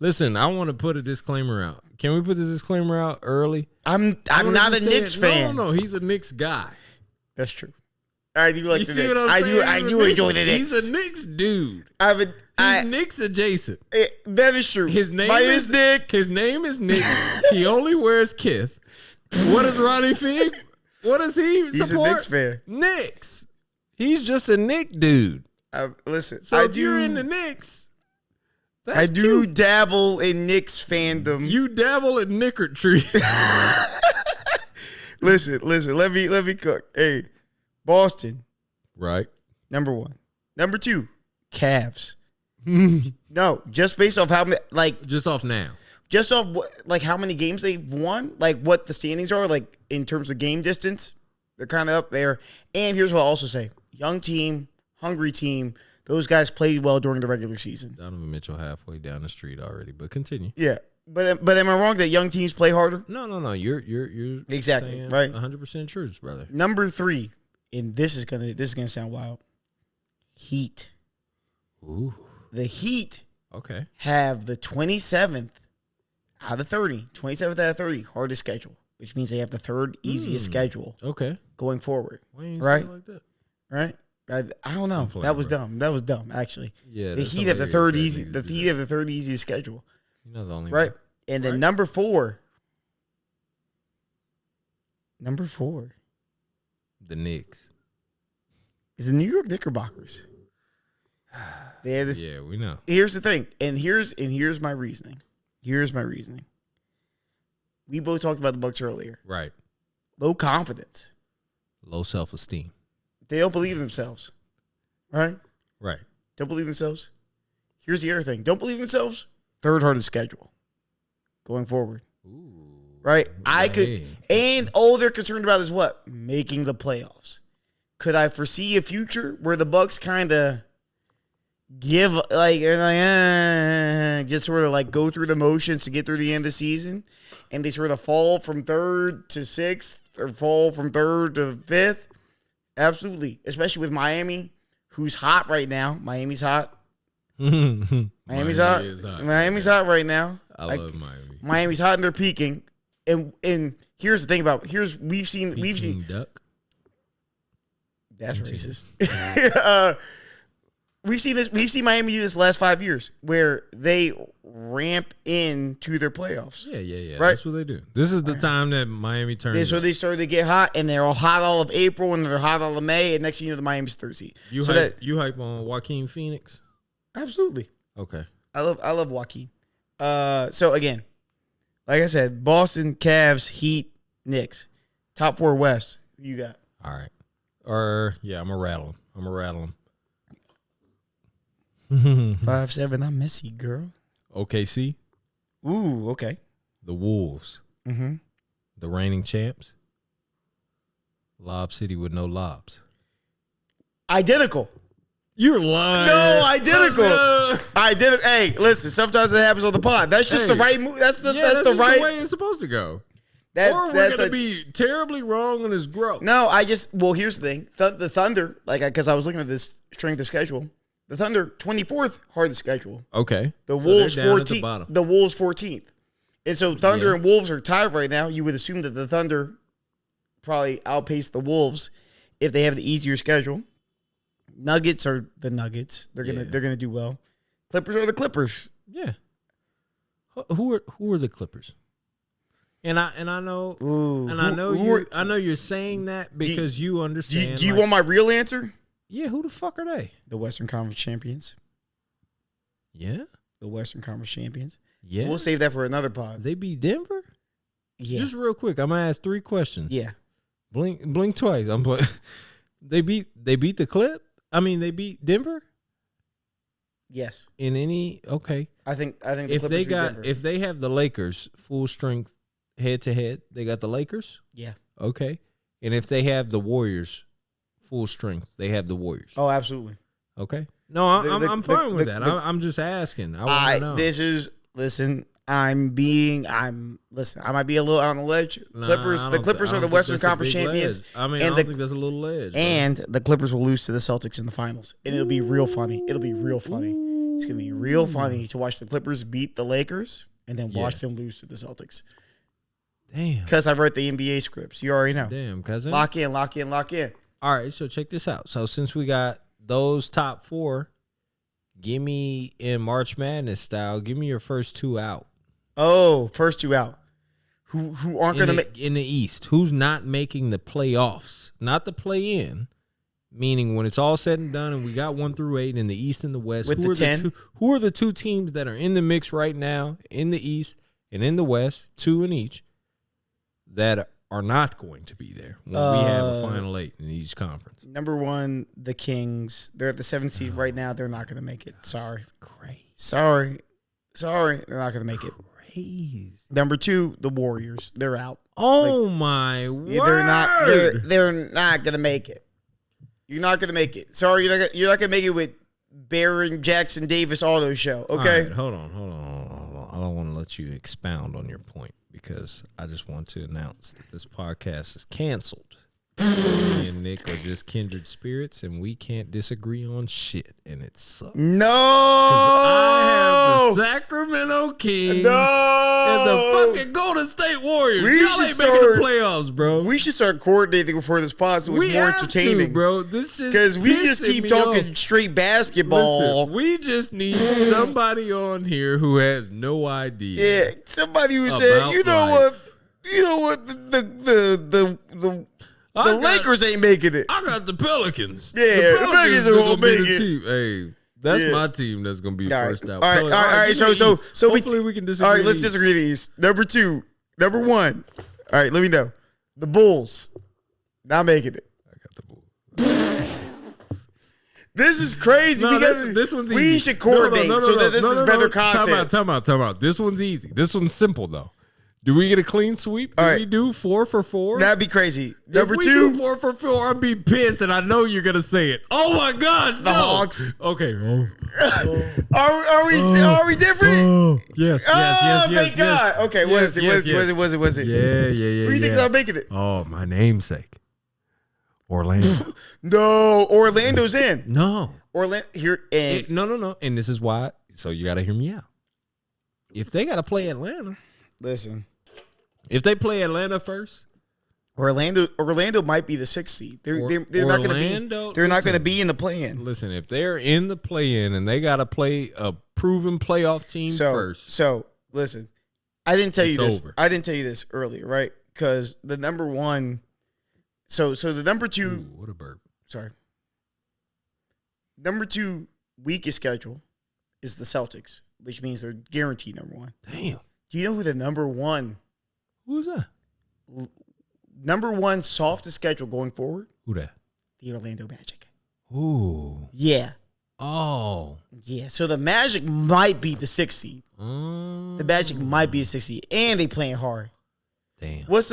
Listen, I want to put a disclaimer out. Can we put this disclaimer out early? I'm not a Knicks fan. No, he's a Knicks guy. That's true. I do like the Knicks. I do enjoy the Knicks. He's a Knicks dude. He's Knicks adjacent. That is true. His name is Nick. His name is Nick. He only wears Kith. What is Ronnie Fig? What does he support? He's a Knicks fan. Knicks. He's just a Knick dude. Listen, so if you're in the Knicks, I do dabble in Knicks fandom. You dabble in Nickertree. Listen. Let me cook. Hey, Boston. Right. Number 1. Number 2, Cavs. No, just based off how just off now. Just off how many games they've won, what the standings are, in terms of game distance, they're kind of up there. And here's what I'll also say: young team, hungry team. Those guys played well during the regular season. Donovan Mitchell halfway down the street already, but continue. Yeah, but am I wrong that young teams play harder? No. You're exactly right. 100% truth, brother. Number 3, and this is gonna sound wild. Heat. Ooh. The Heat. Okay. Have the 27th out of 30, 27th out of 30 hardest schedule, which means they have the 3rd easiest schedule. Okay. Going forward. Why you right? say it like that? Right? I don't know. That was dumb. That was dumb, actually. Yeah. The Heat have the 3rd easy. The Heat have the 3rd easiest schedule. You're not the only right. One. And then number 4. The Knicks. Is the New York Knickerbockers. They have this. Yeah, we know. Here's the thing, and here's my reasoning. We both talked about the Bucks earlier. Right. Low confidence. Low self-esteem. They don't believe in themselves. Right? Right. Don't believe in themselves. Here's the other thing. Don't believe in themselves. 3rd hardest schedule. Going forward. Ooh. Right? And all they're concerned about is what? Making the playoffs. Could I foresee a future where the Bucks kind of give just sort of go through the motions to get through the end of the season, and they sort of fall from 3rd to 6th or fall from 3rd to 5th? Absolutely. Especially with Miami, who's hot right now. Miami's hot. Miami's hot. Miami's hot right now. I love Miami. Miami's hot and they're peaking. And here's the thing about we've seen Duck. That's racist. We've seen Miami do this the last 5 years where they ramp into their playoffs. Yeah. Right? That's what they do. This is the time that Miami turns. So they started to get hot, and they're all hot all of April, and they're hot all of May, and next thing you know, the Miami's 3rd seed. You hype on Joaquin Phoenix? Absolutely. Okay. I love Joaquin. So again, like I said, Boston, Cavs, Heat, Knicks. Top 4 West. Who you got? All right. I'm gonna rattle them. 5-7. I'm messy, girl. OKC. Ooh, okay. The Wolves. Mm-hmm. The reigning champs. Lob City with no lobs. Identical. You're lying. No, identical. I did it. Hey, listen. Sometimes it happens on the pod. That's just the right move. That's the just right the way it's supposed to go. Or we're gonna be terribly wrong on his growth. No, well, here's the thing. The Thunder, because I was looking at this strength of schedule. The Thunder 24th hardest schedule. Okay. The Wolves 14th. The Wolves 14th. And so Thunder and Wolves are tied right now. You would assume that the Thunder probably outpace the Wolves if they have the easier schedule. Nuggets are the Nuggets. They're gonna do well. Clippers are the Clippers. Yeah. Who are the Clippers? And I know I know you're saying that because you understand. Do you want my real answer? Yeah. Who the fuck are they? The Western Conference champions. Yeah. The Western Conference champions. Yeah. We'll save that for another pod. They beat Denver. Yeah. Just real quick, I'm gonna ask 3 questions. Yeah. Blink twice. I'm playing. They beat the Clip. They beat Denver. Yes. In any I think the if Clippers they beat got Denver. if they have the Lakers full strength head to head, they got the Lakers. Yeah. Okay. And if they have the Warriors full strength, they have the Warriors. Oh, absolutely. Okay. No, I'm fine with that. I'm just asking. I want to know. Listen. I might be a little out on the ledge. The Clippers are the Western Conference champions. Ledge. I don't think that's a little ledge. And the Clippers will lose to the Celtics in the finals. And it'll be real funny. It's going to be real funny to watch the Clippers beat the Lakers and then watch them lose to the Celtics. Damn. Because I wrote the NBA scripts. You already know. Damn, cousin. Lock in. All right, so check this out. So since we got those top 4, give me in March Madness style, give me your first 2 out. Oh, first 2 out. Who aren't going to make in the East? Who's not making the playoffs? Not the play-in. Meaning when it's all said and done, and we got 1 through 8 in the East and the West. With the 10? Who are the 2 teams that are in the mix right now in the East and in the West, 2 in each, that are not going to be there when we have a final 8 in each conference? Number 1, the Kings. They're at the 7th seed right now. They're not going to make it. Sorry. That's crazy. Sorry. They're not going to make it. Crazy. Number 2, the Warriors. They're out. Oh my word! They're not going to make it. You're not going to make it. Sorry, you're not going to make it with Baron Jackson Davis Auto Show. Okay. All right, hold on. I don't want to let you expound on your point because I just want to announce that this podcast is canceled. Me and Nick are just kindred spirits, and we can't disagree on shit, and it sucks. No, I have the Sacramento Kings and the fucking Golden State Warriors. Y'all ain't making the playoffs, bro. We should start coordinating before this pod so it's more entertaining, bro. This shit because we just keep talking straight basketball. Listen, we just need somebody on here who has no idea. Yeah, somebody who said, you know what, the Lakers ain't making it. I got the Pelicans. Yeah, the Pelicans are gonna make it. Team. Hey, that's my team that's gonna be first out. All right. So hopefully we can disagree. All right, let's disagree these. Number 1. All right, let me know. The Bulls not making it. I got the Bulls. This is crazy because this one's easy. We should coordinate so that this is better content. Time out. This one's easy. This one's simple though. Do we get a clean sweep? Do we do 4 for 4? That'd be crazy. Number 2, if we do 4 for 4, I'd be pissed, and I know you're gonna say it. Oh my gosh, the Hawks. Okay. Are we different? Yes. Thank God. Okay, what is it? Yeah. Who do you think is making it? Oh, my namesake, Orlando. No, Orlando's in. No, Orlando here. And no. And this is why. So you got to hear me out. If they got to play Atlanta, listen. If they play Atlanta first, Orlando might be the 6th seed. They're not going to be. They're not going to be in the play-in. Listen, if they're in the play-in and they got to play a proven playoff team first. So listen, I didn't tell you this. Over. I didn't tell you this earlier, right? Because the number 1. So the number 2. Ooh, what a burp. Sorry. Number 2 weakest schedule is the Celtics, which means they're guaranteed number 1. Damn. Do you know who the number 1? Who's that? Number 1 softest schedule going forward? Who that? The Orlando Magic. Ooh. Yeah. Oh. Yeah. So the Magic might be the 6th seed. The Magic might be a 6th seed, and they playing hard. Damn. What's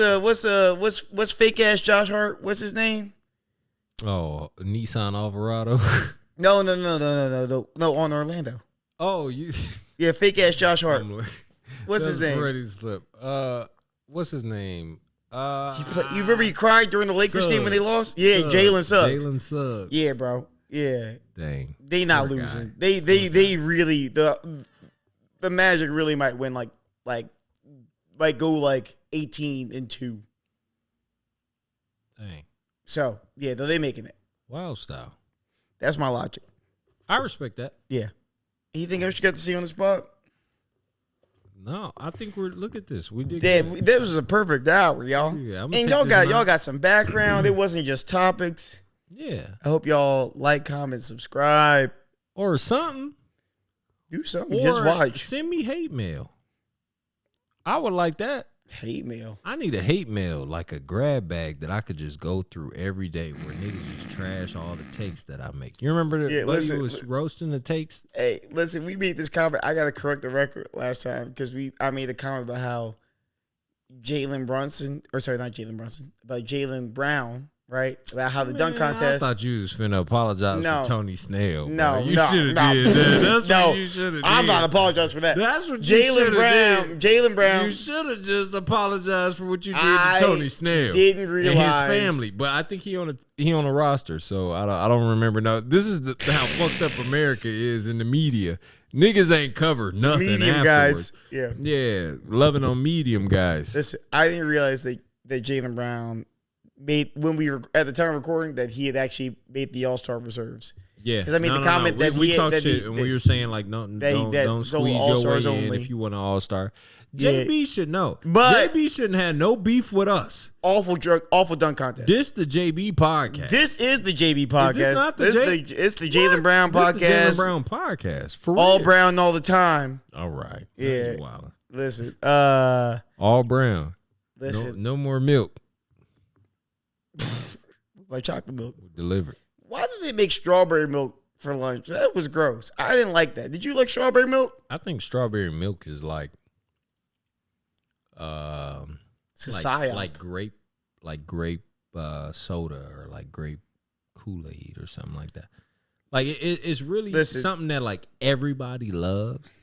fake ass Josh Hart? What's his name? Oh, Nissan Alvarado. No, on Orlando. Oh, you. Yeah, fake ass Josh Hart. What's his name? Freudian slip. What's his name? You remember he cried during the Lakers game when they lost? Yeah, Jalen Suggs. Jalen Suggs. Yeah, bro. Yeah. Dang. They not losing. They really the Magic really might win like go like 18-2. Dang. So yeah, they making it. Wild style. That's my logic. I respect that. Yeah. Anything else you got to see on the spot? No, I think look at this. We did. That was a perfect hour, y'all. Yeah, and y'all got some background. It wasn't just topics. Yeah. I hope y'all like, comment, subscribe. Or something. Do something. Just watch. Send me hate mail. I would like that. Hate mail. I need a hate mail, like a grab bag that I could just go through every day where niggas just trash all the takes that I make. You remember the buddy who was roasting the takes? Hey, listen, we made this comment. I got to correct the record last time because I made a comment about how Jalen Brown, right? About how the dunk contest. I thought you was finna apologize for Tony Snell. No, you should have did that. That's what you should have did. I'm not apologizing for that. That's what you should have did. Jalen Brown. You should have just apologized for what you did to Tony Snell. Didn't realize. And his family. But I think he on a roster, so I don't remember. No, this is how fucked up America is in the media. Niggas ain't covered nothing medium afterwards. Guys. Yeah. Yeah. Loving on medium guys. Listen, I didn't realize that Jalen Brown made, when we were at the time of recording, that he had actually made the All-Star reserves. Yeah, because I made the comment that we talked shit and we were saying like don't squeeze your way in if you want an All-Star. JB should know, but JB shouldn't have no beef with us. Awful dunk contest. This the JB podcast. This is the JB podcast. Is this not the it's the Jalen Brown podcast. This the Jalen Brown podcast for all real. brown all the time. All right. Yeah. Listen. All brown. Listen. No more milk. Like chocolate milk. Delivered. Why did they make strawberry milk for lunch? That was gross. I didn't like that. Did you like strawberry milk? I think strawberry milk is like society. like grape soda or like grape Kool-Aid or something like that. Like it's really something that like everybody loves.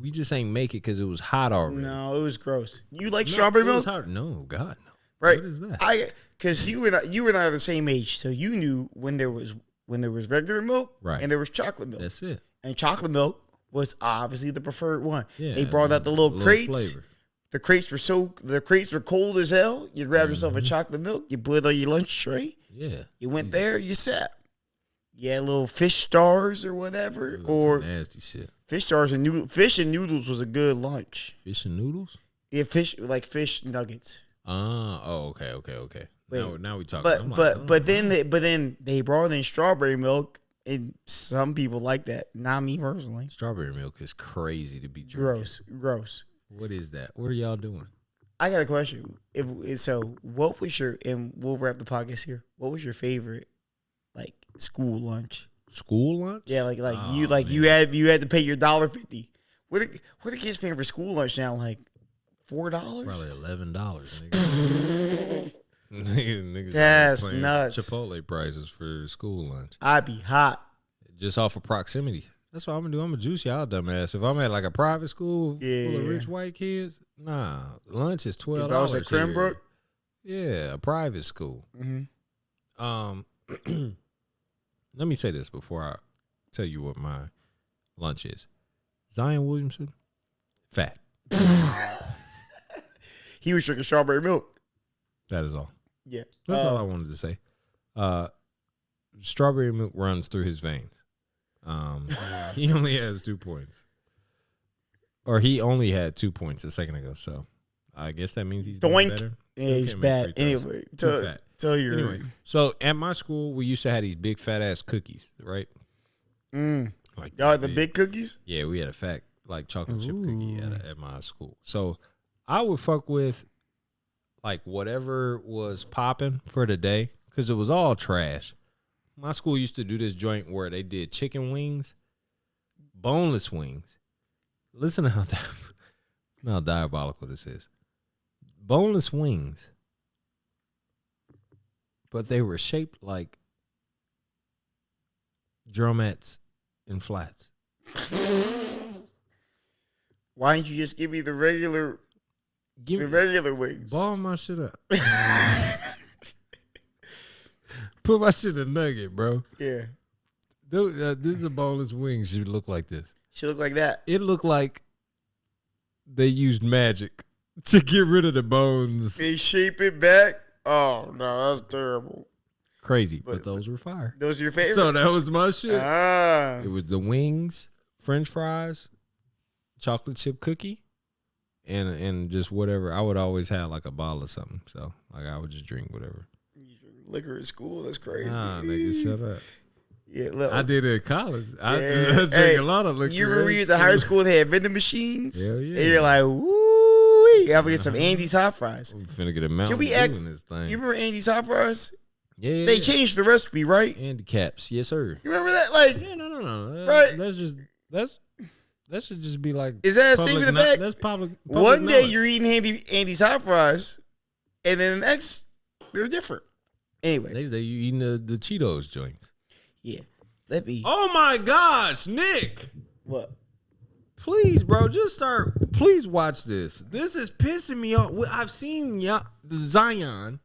We just ain't make it because it was hot already. No, it was gross. You like strawberry milk? No, God, no. Right? What is that? Because you and I are the same age, so you knew when there was regular milk, right, and there was chocolate milk. That's it. And chocolate milk was obviously the preferred one. Yeah, they brought out the little crates. Flavor. The crates were cold as hell. You grabbed yourself a chocolate milk. You put it on your lunch tray. Yeah. You went there. You sat. You had little fish stars or whatever, or nasty shit. Fish stars and noodles. Fish and noodles was a good lunch. Fish and noodles? Yeah, fish nuggets. Okay. Now we talking. But then they brought in strawberry milk, and some people like that. Not me personally. Strawberry milk is crazy to be drinking. Gross. What is that? What are y'all doing? I got a question. What was your, and we'll wrap the podcast here. What was your favorite, like, school lunch? School lunch? Yeah, you had to pay your $1.50. What are the kids paying for school lunch now? Like $4? Probably $11. Niggas that's nuts. Chipotle prices for school lunch. I'd be hot. Just off of proximity. That's what I'm gonna do. I'm gonna juice y'all dumbass. If I'm at like a private school full of rich white kids, nah, lunch is $12. If I was at Cranbrook? Yeah, a private school. Mm-hmm. Let me say this before I tell you what my lunch is. Zion Williamson, fat. He was drinking strawberry milk. That is all. Yeah. That's all I wanted to say. Strawberry milk runs through his veins. He only has 2 points. Or he only had 2 points a second ago, so I guess that means he's doing better. Yeah, he's bad. Anyway, anyway, so at my school, we used to have these big fat ass cookies, right? Like y'all had the big cookies? Yeah, we had a fat like chocolate chip cookie at my school. So I would fuck with like whatever was popping for the day because it was all trash. My school used to do this joint where they did chicken wings, boneless wings. Listen to how diabolical this is. Boneless wings, but they were shaped like drumettes, and flats. Why didn't you just give me the regular wings? Ball my shit up. Put my shit in a nugget, bro. Yeah. This is a boneless wing. Should look like this. Should look like that. It looked like they used magic to get rid of the bones. They shape it back. Oh no, that's terrible. Crazy, but those were fire. Those are your favorite. So that was my shit. Ah. It was the wings, French fries, chocolate chip cookie, and just whatever. I would always have like a bottle of something. So like I would just drink whatever. You drink liquor at school? That's crazy. Nah, nigga, shut up. Yeah, look. I did it at college. I Yeah. drank a lot of liquor. You remember you was in high school? They had vending machines. Hell yeah. And you're like, woo! I'm gonna get some Andy's hot fries. I'm finna get a Mountain we Dew act- in this thing. You remember Andy's hot fries? Yeah, They changed the recipe, right? and the caps. Yes, sir. You remember that? Like, Yeah, no. Right. That should just be like. is that a public statement of kno- fact? That's public. One day knowledge. you're eating Andy's hot fries, and then the next they're different. Anyway, Next day you eating the Cheetos joints. yeah, let me. Oh my gosh, Nick! What? Please, bro, just start. Please watch this. This is pissing me off. I've seen Zion.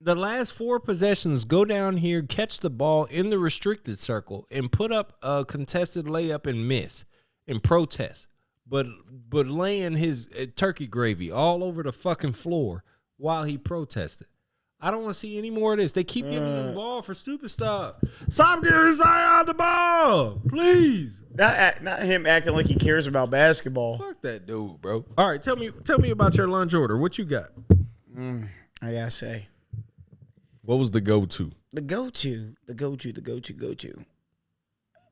The last 4 possessions go down here, catch the ball in the restricted circle, and put up a contested layup and miss and protest. But laying his turkey gravy all over the fucking floor while he protested. I don't want to see any more of this. They keep giving him the ball for stupid stuff. Stop giving Zion the ball, please. Not him acting like he cares about basketball. Fuck that dude, bro. All right, tell me about your lunch order. What you got? I gotta say, What was the go-to? the go-to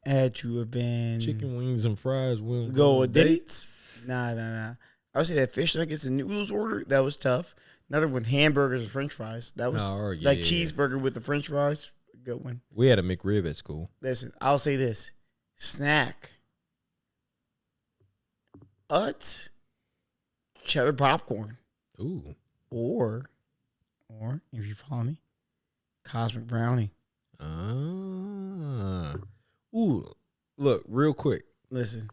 had to have been Chicken wings and fries. Go with dates. Nah. I would say that fish nuggets and noodles order that was tough. Another one, hamburgers and French fries. That was like cheeseburger with the French fries. Good one. We had a McRib at school. Listen, I'll say this: snack, Utz, cheddar popcorn, Ooh. or if you follow me, cosmic brownie. Ooh. Look, real quick. Listen,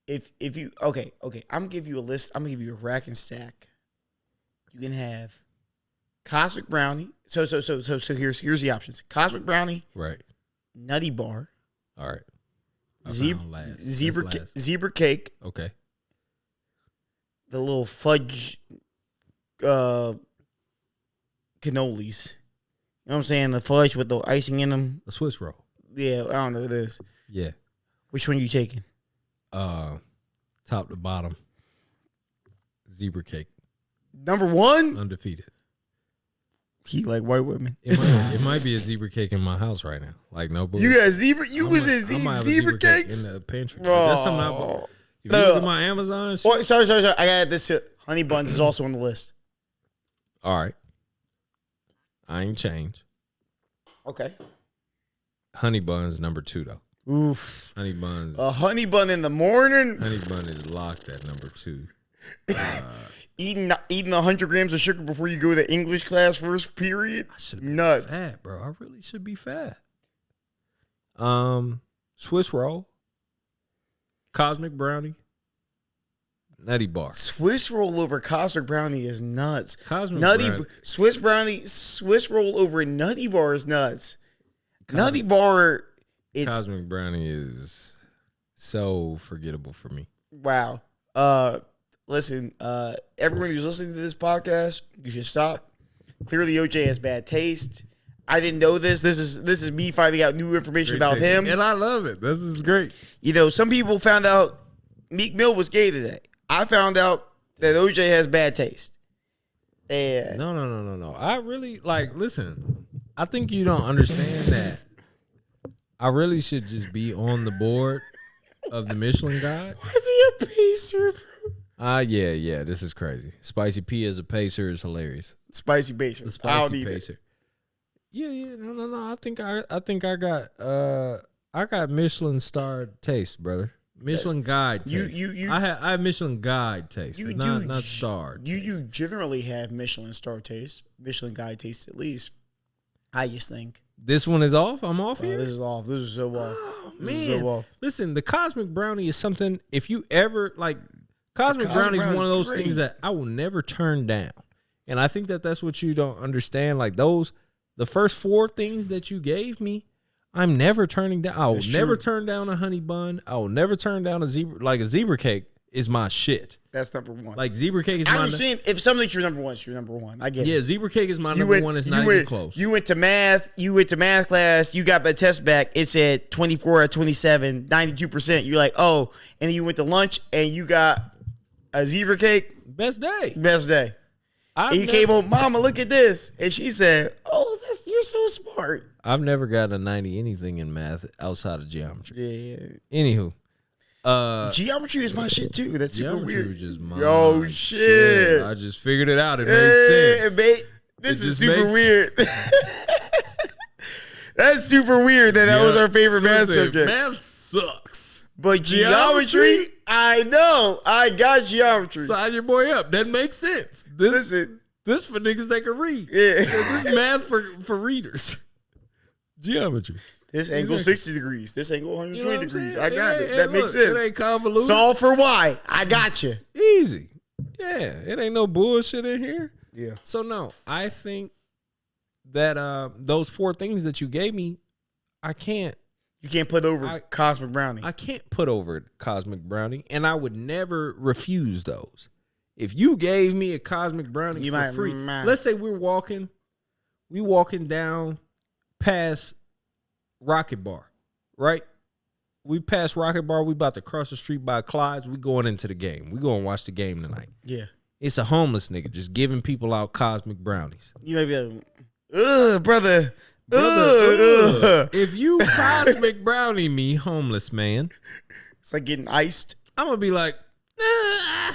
If if you okay, I'm gonna give you a list. I'm gonna give you a rack and stack. You can have cosmic brownie. So here's the options: cosmic brownie, right. nutty bar, All right. zebra cake, Okay. the little fudge cannolis. You know what I'm saying? The fudge with the icing in them. A Swiss roll. Yeah, I don't know what it is. Yeah. Which one you taking? Top to bottom. Zebra cake. Number one? Undefeated. He like white women. It might be a zebra cake in my house right now. Like no bullshit. You got zebra? You I was might- in I these might have a zebra cakes? in the pantry. That's something I bought. If you look at my Amazon shit. Oh, sorry. I got this. Honey buns is also on the list. All right. I ain't changed. Okay. Honey buns number 2 though. Oof. Honey buns. A honey bun in the morning. Honey bun is locked at number 2. Eating 100 grams of sugar before you go to English class first period. I should have been Nuts. fat, bro. I really should be fat. Swiss roll, cosmic brownie, nutty bar. Swiss roll over cosmic brownie is nuts. Cosmic Nutty brownie. Swiss roll over nutty bar is nuts. Nutty bar, it's Cosmic brownie is so forgettable for me. wow. Listen, everyone who's listening to this podcast, you should stop. Clearly, OJ has bad taste. I didn't know this. This is me finding out new information about him. And I love it. This is great. You know, some people found out Meek Mill was gay today. I found out that OJ has bad taste. And No. I really listen, I think you don't understand that. I really should just be on the board of the Michelin Guide. was he a pacer, bro? Yeah, this is crazy. Spicy P as a pacer is hilarious. Spicy pacer. The I don't spicy need pacer. Yeah, no. I think I got Michelin starred taste, brother. Michelin guide taste. I have Michelin guide taste, not starred. You generally have Michelin star taste, Michelin guide taste at least. I just think. This one is off. I'm off here. This is off. This is so off. Oh, This is so off. Listen, the Cosmic Brownie is something. If you ever like, Cosmic Brownie is one of those things that I will never turn down, and I think that that's what you don't understand. Like the first 4 things that you gave me, I'm never turning down. I will never turn down a honey bun. I will never turn down a zebra cake is my shit. That's number 1. Like zebra cake is my. I understand if something's your number 1, it's your number 1. I get it. Yeah, zebra cake is my number 1. It's not even close. You went to math. You went to math class. You got the test back. It said 24 out of 27, 92%. You're like, oh, and then you went to lunch and you got a zebra cake. Best day. Best day. And you came home, Mama, look at this, and she said, "Oh, you're so smart." I've never gotten a 90 anything in math outside of geometry. Yeah. Anywho, geometry is my shit too. That's super weird. Was just my Yo, shit. I just figured it out. It made sense. This is super weird. That's super weird that was our favorite math subject. Math sucks. But geometry, I know. I got geometry. Sign your boy up. That makes sense. This for niggas that can read. Yeah. This is math for readers. Geometry. This angle 60 degrees. This angle 120 degrees. I got it. That makes sense. sense. It ain't convoluted. Solve for Y. I got you. Easy. Yeah. It ain't no bullshit in here. Yeah. So no, I think that those 4 things that you gave me, I can't. You can't put over Cosmic Brownie. I can't put over Cosmic Brownie, and I would never refuse those. If you gave me a Cosmic Brownie for free, let's say we walking down past Rocket Bar, right? We passed Rocket Bar. We about to cross the street by Clyde's. We going into the game. We going to watch the game tonight. Yeah. It's a homeless nigga just giving people out Cosmic Brownies. You may be like, ugh, brother. If you Cosmic Brownie me, homeless man, it's like getting iced. I'm gonna be like, I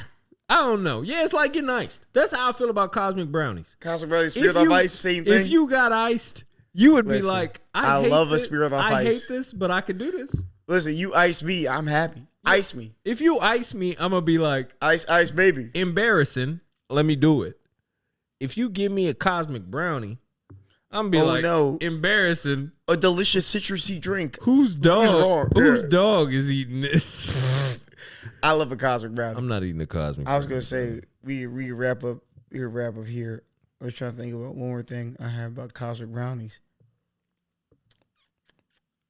don't know. Yeah, it's like getting iced. That's how I feel about Cosmic Brownies. Cosmic Brownies, Spirit of Ice, same thing. If you got iced, you would be like, I love a Spirit of Ice. I hate this, but I can do this. Listen, you ice me, I'm happy. Yeah. Ice me. If you ice me, I'm gonna be like, ice, baby. Embarrassing. Let me do it. If you give me a Cosmic Brownie, I'm gonna be embarrassing. A delicious citrusy drink. Whose dog is eating this? I love a Cosmic Brownie. I'm not eating a Cosmic Brownie. I was gonna say we wrap up here. I was trying to think about one more thing I have about Cosmic Brownies.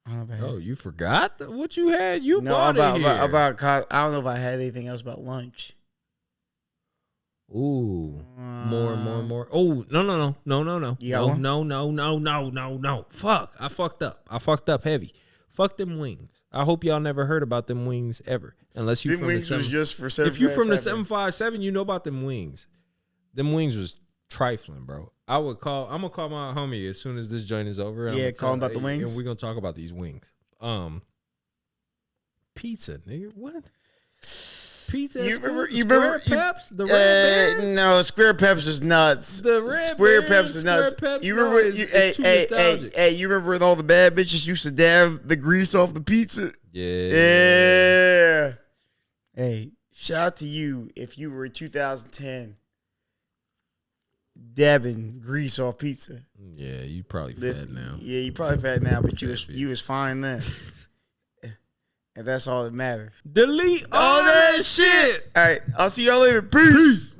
I don't know if I had you forgot what you had? You bought it here. I don't know if I had anything else about lunch. Ooh, more. Oh, no. You got one? No. Fuck, I fucked up heavy. Fuck them wings. I hope y'all never heard about them wings ever. Unless you them from wings the 7, was just for 7. If you from the 757, you know about them wings. Them wings was trifling, bro. I'm gonna call my homie as soon as this joint is over. Yeah, call him about the wings. And we're gonna talk about these wings. Pizza, nigga. What? Pizza. You remember Peps? The red bear? No, Square Peps is nuts. The red Square bear, Peps is nuts. Peps, you remember? Hey, you remember when all the bad bitches used to dab the grease off the pizza? Yeah. Hey, shout out to you if you were in 2010 dabbing grease off pizza. Yeah, you probably fat now. Yeah, you probably fat now, but you was fine then. And that's all that matters. Delete all that shit. All right, I'll see y'all later. Peace.